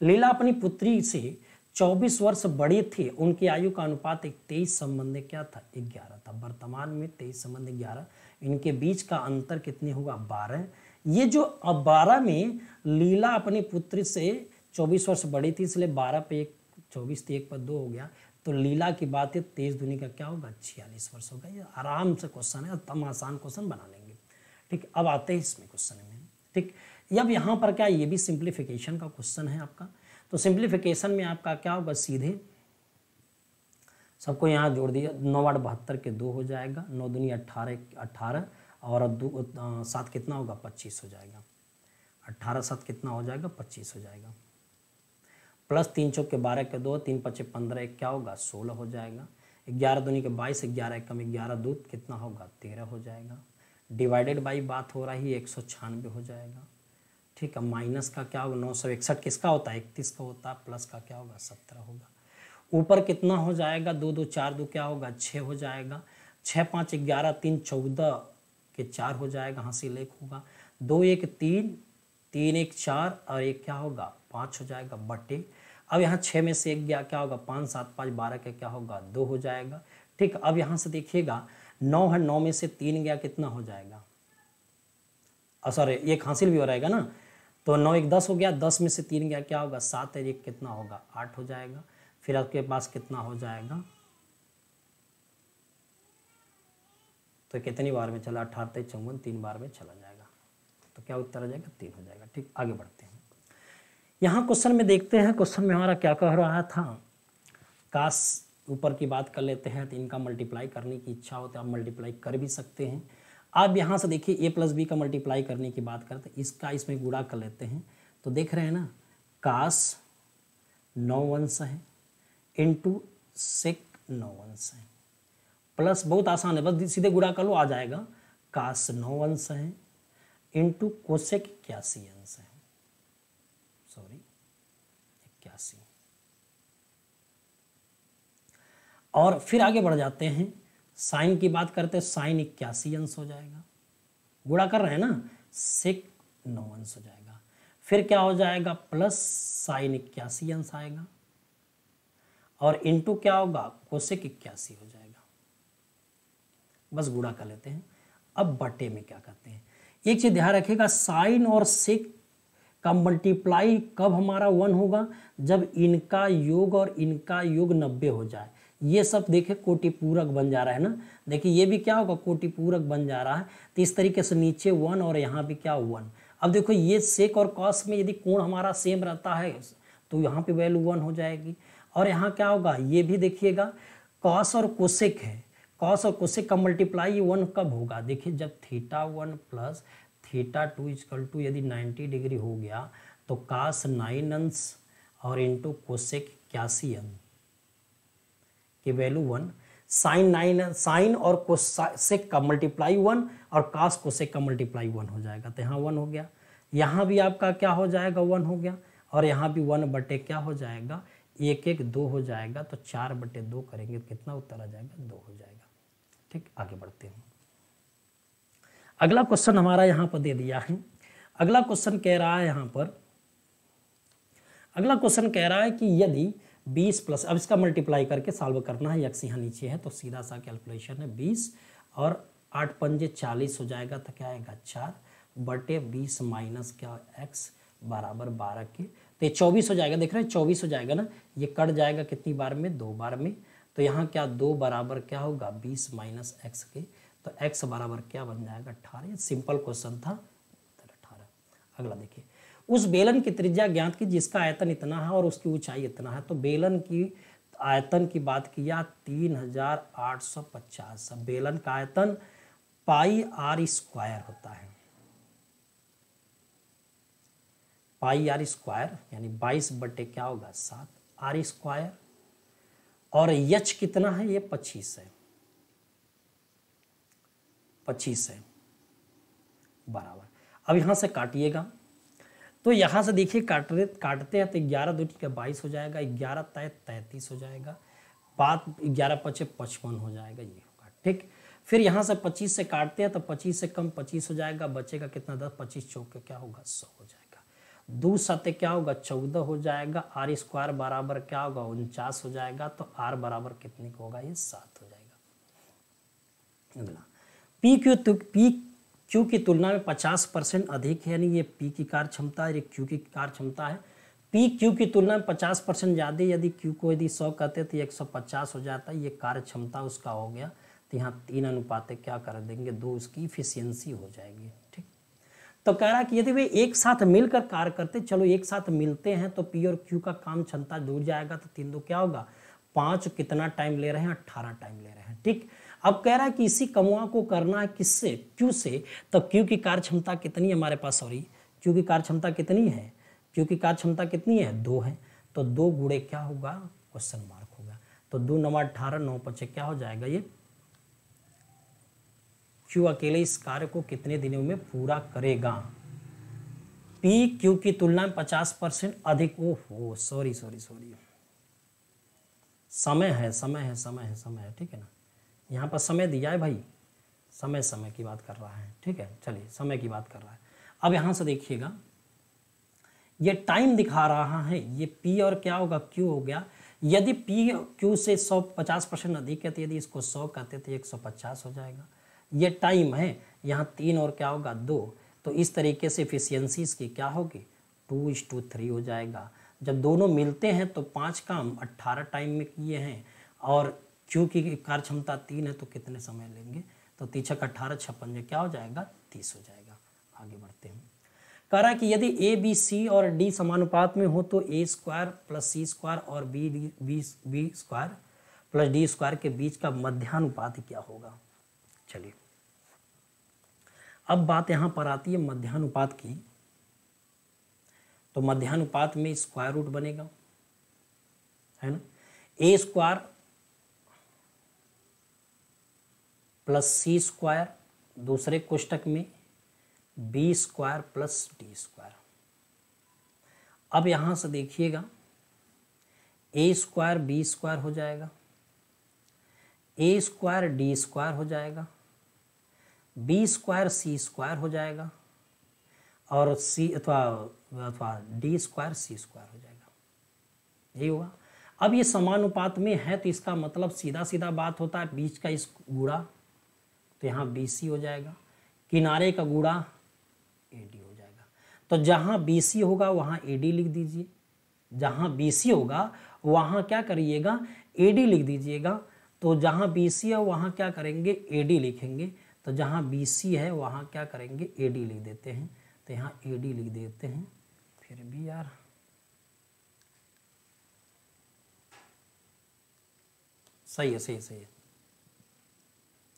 लीला अपनी पुत्री से 24 वर्ष बड़ी थी, उनकी आयु का अनुपात 23 संबंध क्या था 11 था। वर्तमान में 23 संबंध 11, इनके बीच का अंतर कितने हुआ 12। ये जो अब 12 में लीला अपनी पुत्री से 24 वर्ष बड़ी थी, इसलिए 12 पे 1 24 थी, 1 पर 2 हो गया। तो लीला की बात है 23 दूनी का क्या होगा 46 वर्ष होगा। ये आराम से क्वेश्चन है, तम आसान क्वेश्चन बना लेंगे। ठीक, अब आते हैं इसमें क्वेश्चन में। ठीक, अब यहाँ पर क्या ये भी सिंप्लीफिकेशन का क्वेश्चन है आपका। तो सिंप्लीफिकेशन में आपका क्या होगा, सीधे सबको यहाँ जोड़ दिया, 9 8 72 के 2 हो जाएगा, 9 दूनी 18 और 7 कितना होगा 25 हो जाएगा। 18 7 कितना हो जाएगा 25 हो जाएगा। प्लस 3 चौक के 12 के 2, 3 5 15 एक क्या होगा 16 हो जाएगा। 11 दूनी के 22, 11 कम 11 दूध कितना होगा 13 हो जाएगा। डिवाइडेड बाई बात हो रही 196 हो जाएगा। ठीक है, माइनस का क्या होगा 961 किसका होता है 31 का होता है, प्लस का क्या होगा 17 होगा। ऊपर कितना हो जाएगा 2 2 4 2 क्या होगा 6 हो जाएगा। 6 5 11 3 14 के 4 हो जाएगा, हासिल 1 होगा। 2 1 3 3 1 4 और 1 क्या होगा 5 हो जाएगा बटे। अब यहाँ 6 में से 1 गया क्या होगा 5 7 5 12 के क्या होगा 2 हो जाएगा। ठीक, अब यहाँ से देखिएगा 9 है, 9 में से 3 गया कितना हो जाएगा, सॉरी 1 हासिल भी हो रहेगा ना। तो 9 1 10 हो गया, 10 में से 3 गया क्या होगा 7 है, 1 कितना होगा 8 हो जाएगा। फिर आपके पास कितना हो जाएगा, तो कितनी बार में चला 18 23 54 3 बार में चला जाएगा। तो क्या उत्तर आ जाएगा 3 हो जाएगा। ठीक, आगे बढ़ते हैं। यहाँ क्वेश्चन में देखते हैं, क्वेश्चन में हमारा क्या कह रहा था, काश ऊपर की बात कर लेते हैं। तो इनका मल्टीप्लाई करने की इच्छा हो तो आप मल्टीप्लाई कर भी सकते हैं। आप यहाँ से देखिए a प्लस बी का मल्टीप्लाई करने की बात करते हैं, इसका इसमें गुणा कर लेते हैं। तो देख रहे हैं ना, काश 9 वंश है इंटू सेक 9 वंश है, प्लस बहुत आसान है, बस सीधे गुणा कर लो आ जाएगा। काश 9 वंश है इंटू कोसेक 81 अंश है, सॉरी 81। और फिर आगे बढ़ जाते हैं, साइन की बात करते हैं, साइन 81 अंश हो जाएगा। गुणा कर रहे हैं ना, सेक 9 अंश हो जाएगा। फिर क्या हो जाएगा प्लस साइन 81 अंश आएगा और इंटू क्या होगा कोसेक 81 हो जाएगा। बस गुणा कर लेते हैं। अब बटे में क्या करते हैं, एक चीज ध्यान रखिएगा, साइन और सेक का मल्टीप्लाई कब हमारा 1 होगा, जब इनका योग और इनका योग 90 हो जाए। ये सब देखिए कोटि पूरक बन जा रहा है ना, देखिए ये भी क्या होगा कोटि पूरक बन जा रहा है। तो इस तरीके से नीचे 1 और यहाँ भी क्या 1। अब देखो ये सेक और कॉस में यदि कोण हमारा सेम रहता है तो यहाँ पे वैल्यू 1 हो जाएगी। और यहाँ क्या होगा, ये भी देखिएगा कॉस और कोसेक है, कॉस और कोसेक का मल्टीप्लाई 1 कब होगा, देखिए जब θ1 प्लस θ2 इक्वल टू यदि 90 डिग्री हो गया तो कास 9 अंश और इंटू कोसेक 81 अंश की वैल्यू 1। साइन और कोसेक का मल्टीप्लाई 1 और कास कोसेक का मल्टीप्लाई 1 हो जाएगा। तो यहाँ 1 हो गया, यहाँ भी आपका क्या हो जाएगा 1 हो गया। और यहाँ भी 1 बटे क्या हो जाएगा, 1 1 2 हो जाएगा, तो 4 बटे 2 करेंगे तो कितना उत्तर आ जाएगा, 2 हो जाएगा। ठीक, आगे बढ़ते हैं। अगला क्वेश्चन हमारा यहाँ पर दे दिया है। अगला क्वेश्चन कह रहा है यहाँ पर, अगला क्वेश्चन कह रहा है कि यदि 20 प्लस, अब इसका मल्टीप्लाई करके सॉल्व करना है, एक्स यहाँ नीचे है तो सीधा सा कैलकुलेशन है, 20 और 8 पंजे 40 हो जाएगा, तो क्या आएगा 4 बटे 20 माइनस क्या एक्स बराबर 12 के, तो ये 24 हो जाएगा। देख रहे हैं 24 हो जाएगा ना, ये कट जाएगा कितनी बार में, 2 बार में, तो यहाँ क्या 2 बराबर क्या होगा 20 माइनस एक्स के, तो एक्स बराबर क्या बन जाएगा 18। सिंपल क्वेश्चन था, 18। अगला देखिए, उस बेलन की त्रिज्या ज्ञात की जिसका आयतन इतना है और उसकी ऊंचाई इतना है। तो बेलन की आयतन की बात किया 3850। बेलन का आयतन पाई आर स्क्वायर होता है, पाई आर स्क्वायर यानी 22 बटे क्या होगा 7 आर स्क्वायर, और यच कितना है, ये 25 है, 25 है बराबर। अब यहां से काटिएगा, तो यहां से देखिए काटते हैं तो 11 दूनी का 22 हो जाएगा, 11 तय 33 हो जाएगा, बात 11 पचे 55 हो जाएगा, ये होगा। ठीक, फिर यहां से 25 से काटते हैं तो 25 से कम 25 हो जाएगा, बचेगा कितना 10, 25 चौक क्या होगा 100 हो जाएगा, 2 सते क्या होगा 14 हो जाएगा, आर स्क्वायर बराबर क्या होगा 49 हो जाएगा, तो आर बराबर कितने का होगा, ये 7 हो जाएगा। अगला पी क्यू की तुलना में 50% अधिक है, यानी ये पी की कार्य क्षमता है, ये क्यू की कार्य क्षमता है। पी क्यू की तुलना में 50% ज़्यादा, यदि क्यू को यदि 100 कहते तो 150 हो जाता है, ये कार्य क्षमता उसका हो गया, तो यहाँ 3 अनुपात क्या कर देंगे 2, उसकी इफिशियंसी हो जाएगी। ठीक, तो कह रहा है कि यदि वे एक साथ मिलकर कार्य करते, चलो एक साथ मिलते हैं तो पी और क्यू का काम क्षमता जुड़ जाएगा, तो 3 2 क्या होगा 5, कितना टाइम ले रहे हैं 18 टाइम ले रहे हैं। ठीक, अब कह रहा है कि इसी कमुआ को करना है किससे, क्यू से, तो क्यू की कार्य क्षमता कितनी है हमारे पास, सॉरी क्यू की कार्य क्षमता कितनी है, क्यू की कार्य क्षमता कितनी है 2 है, तो 2 गुणे क्या होगा क्वेश्चन मार्क होगा, तो 2 9 18 9 5 क्या हो जाएगा, ये क्यू अकेले इस कार्य को कितने दिनों में पूरा करेगा। पी क्यू की तुलना में 50% अधिक, ओहो सॉरी, समय है, ठीक है ना, यहाँ पर समय दिया है भाई, समय की बात कर रहा है। ठीक है, चलिए समय की बात कर रहा है। अब यहाँ से देखिएगा, ये टाइम दिखा रहा है, ये पी और क्या होगा क्यू हो गया, यदि पी क्यू से 150% अधिक है, तो यदि इसको 100 कहते तो 150 हो जाएगा। ये टाइम है, यहाँ 3 और क्या होगा 2, तो इस तरीके से एफिशिएंसी इसकी क्या होगी 2:3 हो जाएगा। जब दोनों मिलते हैं तो 5 काम 18 टाइम में किए हैं, और क्यू की कार्य क्षमता 3 है, तो कितने समय लेंगे, तो 3 6 18 56 क्या हो जाएगा 30 हो जाएगा। आगे बढ़ते हैं, कह रहा है कि यदि ए बी सी और डी समानुपात में हो तो A square plus C square और B square plus D square के बीच का मध्यानुपात क्या होगा। चलिए, अब बात यहां पर आती है मध्यानुपात की, तो मध्यानुपात में स्क्वायर रूट बनेगा, है ना, A square plus C square, दूसरे कोष्टक में B square plus D square. अब यहां से देखिएगा, ए स्क्वायर बी स्क्वायर हो जाएगा, ए स्क्वायर डी स्क्वायर हो जाएगा, बी स्क्वायर सी स्क्वायर हो जाएगा, और सी अथवा डी स्क्वायर सी स्क्वायर हो जाएगा, यही होगा। अब ये समानुपात में है तो इसका मतलब सीधा सीधा बात होता है बीच का इस गुणा, तो यहाँ बी सी हो जाएगा, किनारे का गुणा ए डी हो जाएगा। तो जहाँ बी सी होगा वहाँ ए डी लिख दीजिए, जहाँ बी सी होगा वहाँ क्या करिएगा ए डी लिख दीजिएगा। तो जहाँ बी सी है वहाँ क्या करेंगे ए डी लिखेंगे, तो जहाँ बी सी है वहाँ क्या करेंगे ए डी लिख देते हैं, तो यहाँ ए डी लिख देते हैं। फिर भी यार सही है,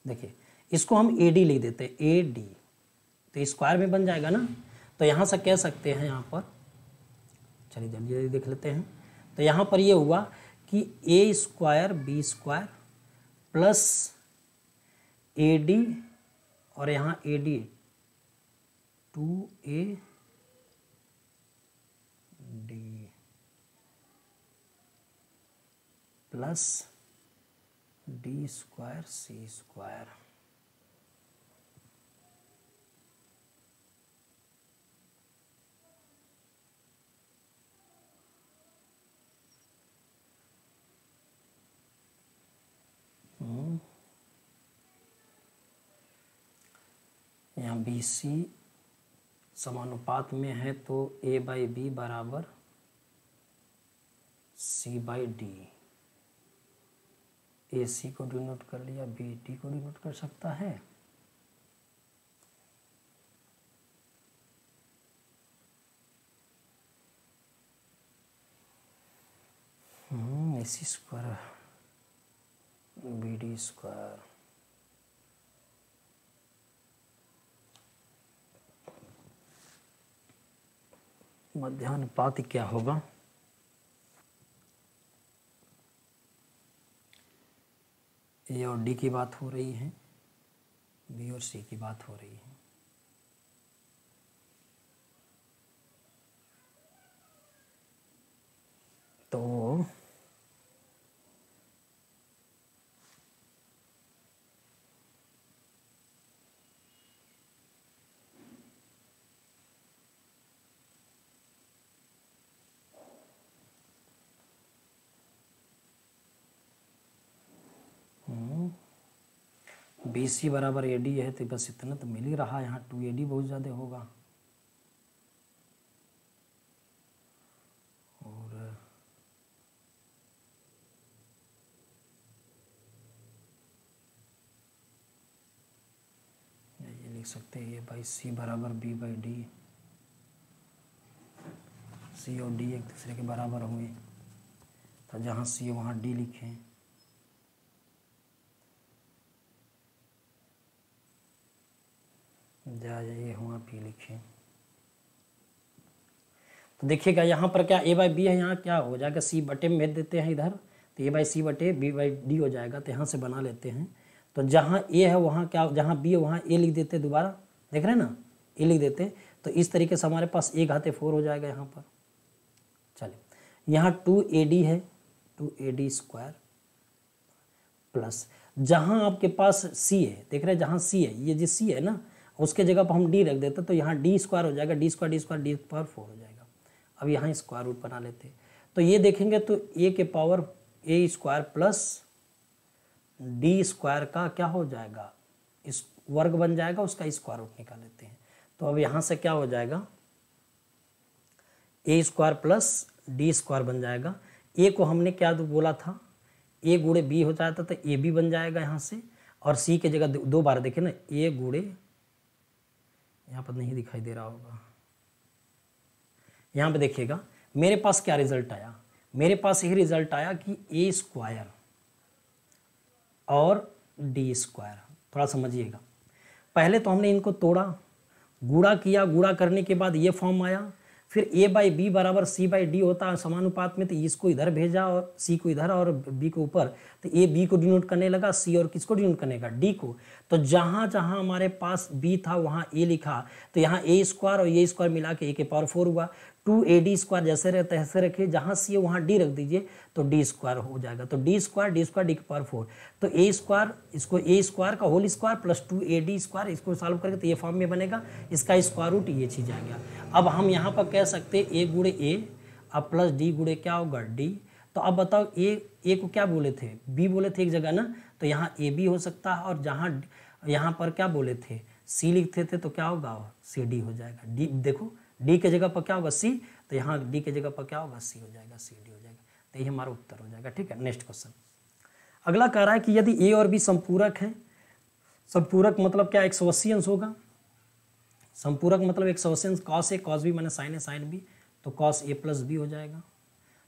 देखिए इसको हम ए डी लिख देते हैं, ए डी, तो स्क्वायर में बन जाएगा ना, तो यहाँ से कह सकते हैं यहाँ पर, चलिए जल्दी देख लेते हैं। तो यहाँ पर ये हुआ कि A square B square plus A D, और यहाँ A D 2a D plus D square C square. यहाँ बी सी समानुपात में है तो ए बाई बी बराबर सी बाई डी। ए सी को डिनोट कर लिया, बी डी को डिनोट कर सकता है। ए सी स्क्वायर बी डी स्क्वायर। मध्यानुपात क्या होगा? ए और डी की बात हो रही है, बी और सी की बात हो रही है। तो बी सी बराबर ए डी है तो बस इतना तो मिल ही रहा है। यहाँ 2AD बहुत ज़्यादा होगा और ये लिख सकते हैं ए बाई सी बराबर बी बाई डी। सी और डी एक दूसरे के बराबर हुए तो जहाँ सी है वहाँ डी लिखें। ये हुआ पी लिखें। तो देखिएगा यहाँ पर क्या ए बाई बी है, यहाँ क्या हो जाएगा सी बटे में भेज देते हैं इधर तो ए बाई सी बटे बी बाई डी हो जाएगा। तो यहाँ से बना लेते हैं। तो जहाँ ए है वहाँ क्या, जहाँ बी है वहाँ ए लिख देते, दोबारा देख रहे हैं ना, ए लिख देते। तो इस तरीके से हमारे पास ए घाते 4 हो जाएगा यहाँ पर। चलिए यहाँ 2AD है, 2AD स्क्वायर प्लस जहाँ आपके पास सी है, देख रहे हैं जहाँ सी है, ये जिस सी है ना उसके जगह पर हम डी रख देते तो यहाँ डी स्क्वायर हो जाएगा, D square D square D power 4 हो जाएगा। अब यहाँ स्क्वायर रूट बना लेते तो ये देखेंगे तो ए के पावर ए स्क्वायर प्लस डी स्क्वायर का क्या हो जाएगा, इस वर्ग बन जाएगा, उसका स्क्वायर रूट निकाल लेते हैं। तो अब यहाँ से क्या हो जाएगा, ए स्क्वायर प्लस डी स्क्वायर बन जाएगा। ए को हमने क्या बोला था, ए गुणे बी हो जाता तो ए बी बन जाएगा यहाँ से, और सी के जगह 2 बार देखें ना, ए गुणे, यहाँ पर नहीं दिखाई दे रहा होगा, यहाँ पे देखिएगा मेरे पास क्या रिजल्ट आया, मेरे पास यही रिजल्ट आया कि ए स्क्वायर और डी स्क्वायर। थोड़ा समझिएगा, पहले तो हमने इनको तोड़ा, गुणा किया, गुणा करने के बाद ये फॉर्म आया, फिर ए बाई बी बराबर सी बाई डी होता है समानुपात में, तो इसको इधर भेजा और सी को इधर और बी को ऊपर, तो ए बी को डिनोट करने लगा, सी और किसको डिनोट करने का, डी को। तो जहाँ जहाँ हमारे पास बी था वहाँ ए लिखा, तो यहाँ ए स्क्वायर और ए स्क्वायर मिला के ए के पावर 4 हुआ। 2AD स्क्वायर जैसे रहता है ऐसे रखिए, जहाँ सी है वहाँ डी रख दीजिए तो डी स्क्वायर हो जाएगा। तो डी स्क्वायर डी के पावर 4, तो ए स्क्वायर, इसको ए स्क्वायर का whole square plus 2AD square, इसको सॉल्व करके तो ये फॉर्म में बनेगा, इसका स्क्वायर रूट ये चीज़ आ गया। अब हम यहाँ पर कह सकते हैं ए गुणे ए अब प्लस डी गुणे क्या होगा डी। तो अब बताओ ए को क्या बोले थे, बी बोले थे एक जगह ना, तो यहाँ ए बी हो सकता है, और जहाँ यहाँ पर क्या बोले थे सी लिखते थे तो क्या होगा सी डी हो जाएगा। डी देखो, डी के जगह पर क्या होगा सी, तो यहाँ डी के जगह पर क्या होगा सी हो जाएगा, सी डी हो जाएगा। तो ये हमारा उत्तर हो जाएगा। ठीक है, नेक्स्ट क्वेश्चन। अगला कह रहा है कि यदि ए और बी संपूरक है, संपूरक मतलब क्या, 180 अंश होगा। संपूरक मतलब 180 अंश, कॉस ए कॉस बी माने साइन ए साइन बी, तो कॉस ए प्लस बी हो जाएगा।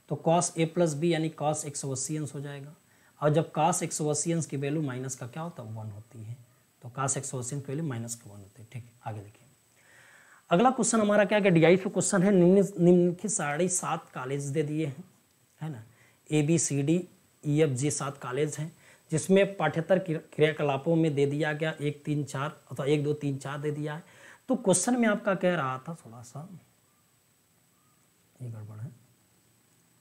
तो कॉस ए प्लस बी यानी कॉस 180 अंश हो जाएगा। और जब कॉस 180 अंश की वैल्यू माइनस का क्या होता है 1 होती है, तो कॉस 180 की वैल्यू माइनस का 1 होती है। ठीक है, आगे देखिए। अगला क्वेश्चन हमारा क्या है, DI पे क्वेश्चन है, निम्नलिखित साढ़े 7 कॉलेज दे दिए हैं, है ना, ABCDEFG 7 कॉलेज हैं, जिसमें पाठ्येतर क्रियाकलापों में दे दिया गया 1 3 4 अथवा 1 2 3 4 दे दिया है। तो क्वेश्चन में आपका कह रहा था थोड़ा सा ये गड़बड़ है,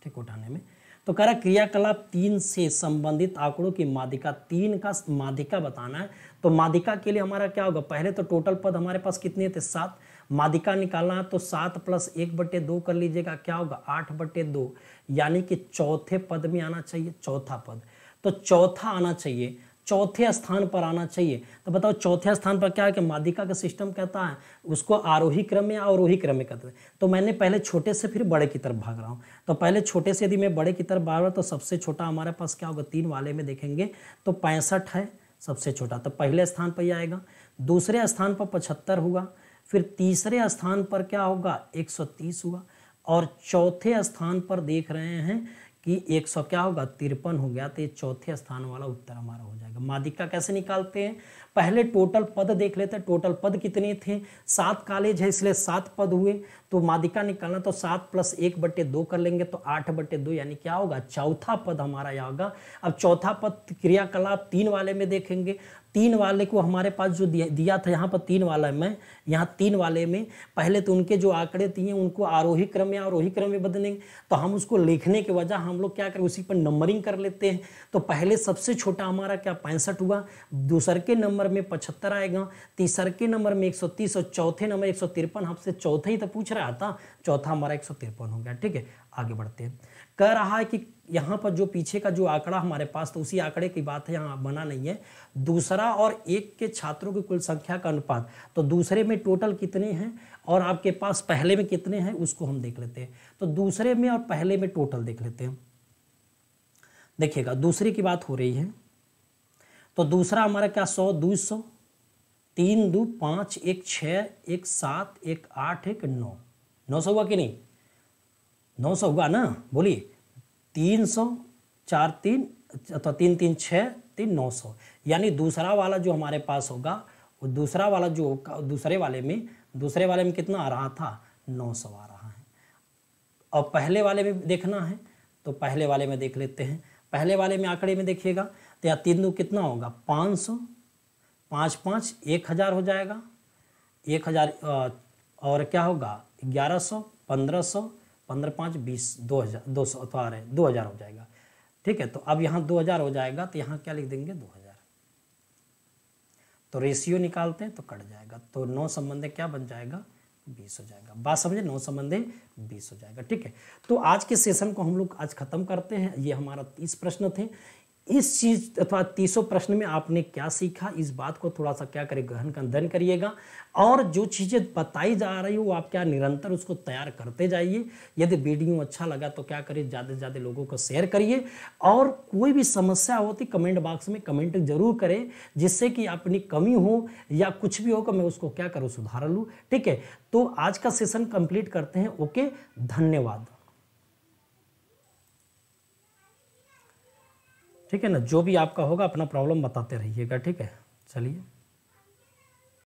ठीक, उठाने में। तो कह रहा क्रियाकलाप 3 से संबंधित आंकड़ों की माध्यिका, 3 का माध्यिका बताना है। तो माध्यिका के लिए हमारा क्या होगा, पहले तो टोटल पद हमारे पास कितने थे, 7, माध्यिका निकालना है तो 7 + 1/2 कर लीजिएगा, क्या होगा 8/2, यानी कि चौथे पद में आना चाहिए, चौथा पद। तो चौथा आना चाहिए, चौथे स्थान पर आना चाहिए। तो बताओ चौथे स्थान पर क्या है कि माध्यिका का सिस्टम कहता है उसको आरोही क्रम में या अवरोही क्रम में कहते हैं। तो मैंने पहले छोटे से फिर बड़े की तरफ भाग रहा हूँ। तो पहले छोटे से यदि मैं बड़े की तरफ भाग रहा हूँ तो सबसे छोटा हमारे पास क्या होगा, 3 वाले में देखेंगे तो 65 है सबसे छोटा, तो पहले स्थान पर ही आएगा। दूसरे स्थान पर 75 हुआ, फिर तीसरे स्थान पर क्या होगा 130 हुआ, और चौथे स्थान पर देख रहे हैं कि 100 क्या होगा 53 हो गया। तो ये चौथे स्थान वाला उत्तर हमारा हो जाएगा। माध्यिका कैसे निकालते हैं, पहले टोटल पद देख लेते हैं, टोटल पद कितने थे, 7 कॉलेज है इसलिए 7 पद हुए। तो माध्यिका निकालना तो 7 + 1/2 कर लेंगे तो 8/2, यानी क्या होगा चौथा पद हमारा यहाँ होगा। अब चौथा पद क्रियाकलाप 3 वाले में देखेंगे, 3 वाले को हमारे पास जो दिया था यहाँ पर 3 वाला में, यहाँ 3 वाले में पहले तो उनके जो आंकड़े दिए उनको आरोही क्रम या अवरोही क्रम में बदलेंगे। तो हम उसको लिखने के वजह हम लोग क्या करें, उसी पर नंबरिंग कर लेते हैं। तो पहले सबसे छोटा हमारा क्या 65 हुआ, दूसरे के नंबर में 75 आएगा, तीसरे के नंबर में 130 और चौथे नंबर 153। हमसे चौथा ही तो पूछ रहा था, चौथा हमारा 153 हो गया। ठीक है, आगे बढ़ते हैं। कह रहा है कि यहाँ पर जो पीछे का जो आंकड़ा हमारे पास, तो उसी आंकड़े की बात है, यहाँ बना नहीं है। दूसरा और 1 के छात्रों की कुल संख्या का अनुपात, तो दूसरे में टोटल कितने हैं और आपके पास पहले में कितने हैं उसको हम देख लेते हैं। तो दूसरे में और पहले में टोटल देख लेते हैं। देखिएगा दूसरे की बात हो रही है, तो दूसरा हमारा क्या 100, 200, 3 2 5 1 6 1 7 1 8 1 9, 900 हुआ कि नहीं, 900 हुआ ना, बोलिए 300 4 3 अथवा 3 3 6 3 900, यानी दूसरा वाला जो हमारे पास होगा वो दूसरा वाला जो दूसरे वाले में कितना आ रहा था 900 आ रहा है। और पहले वाले में देखना है तो पहले वाले में देख लेते हैं। पहले वाले में आंकड़े में देखिएगा तो या 3 2 कितना होगा 500, 5 5 1000 हो जाएगा, 1000 और क्या होगा 1100, 1500, 15 5 20, 2000, 200 तो आ रहे 2000 हो जाएगा। ठीक है, तो अब यहाँ 2000 हो जाएगा तो यहाँ क्या लिख देंगे 2000। तो रेशियो निकालते हैं तो कट जाएगा, तो 9 संबंधे क्या बन जाएगा 20 हो जाएगा। बात समझे, 9 संबंधे 20 हो जाएगा। ठीक है, तो आज के सेशन को हम लोग आज खत्म करते हैं। ये हमारा 30 प्रश्न थे। इस चीज अथवा 30 प्रश्न में आपने क्या सीखा, इस बात को थोड़ा सा क्या करें गहन अध्ययन करिएगा, और जो चीज़ें बताई जा रही हो वो आप क्या निरंतर उसको तैयार करते जाइए। यदि वीडियो अच्छा लगा तो क्या करिए ज़्यादा से ज़्यादा लोगों को शेयर करिए, और कोई भी समस्या होती कमेंट बॉक्स में कमेंट जरूर करें, जिससे कि अपनी कमी हो या कुछ भी हो तो मैं उसको क्या करूँ सुधार लूँ। ठीक है, तो आज का सेशन कंप्लीट करते हैं। ओके, धन्यवाद। ठीक है ना, जो भी आपका होगा अपना प्रॉब्लम बताते रहिएगा। ठीक है, चलिए।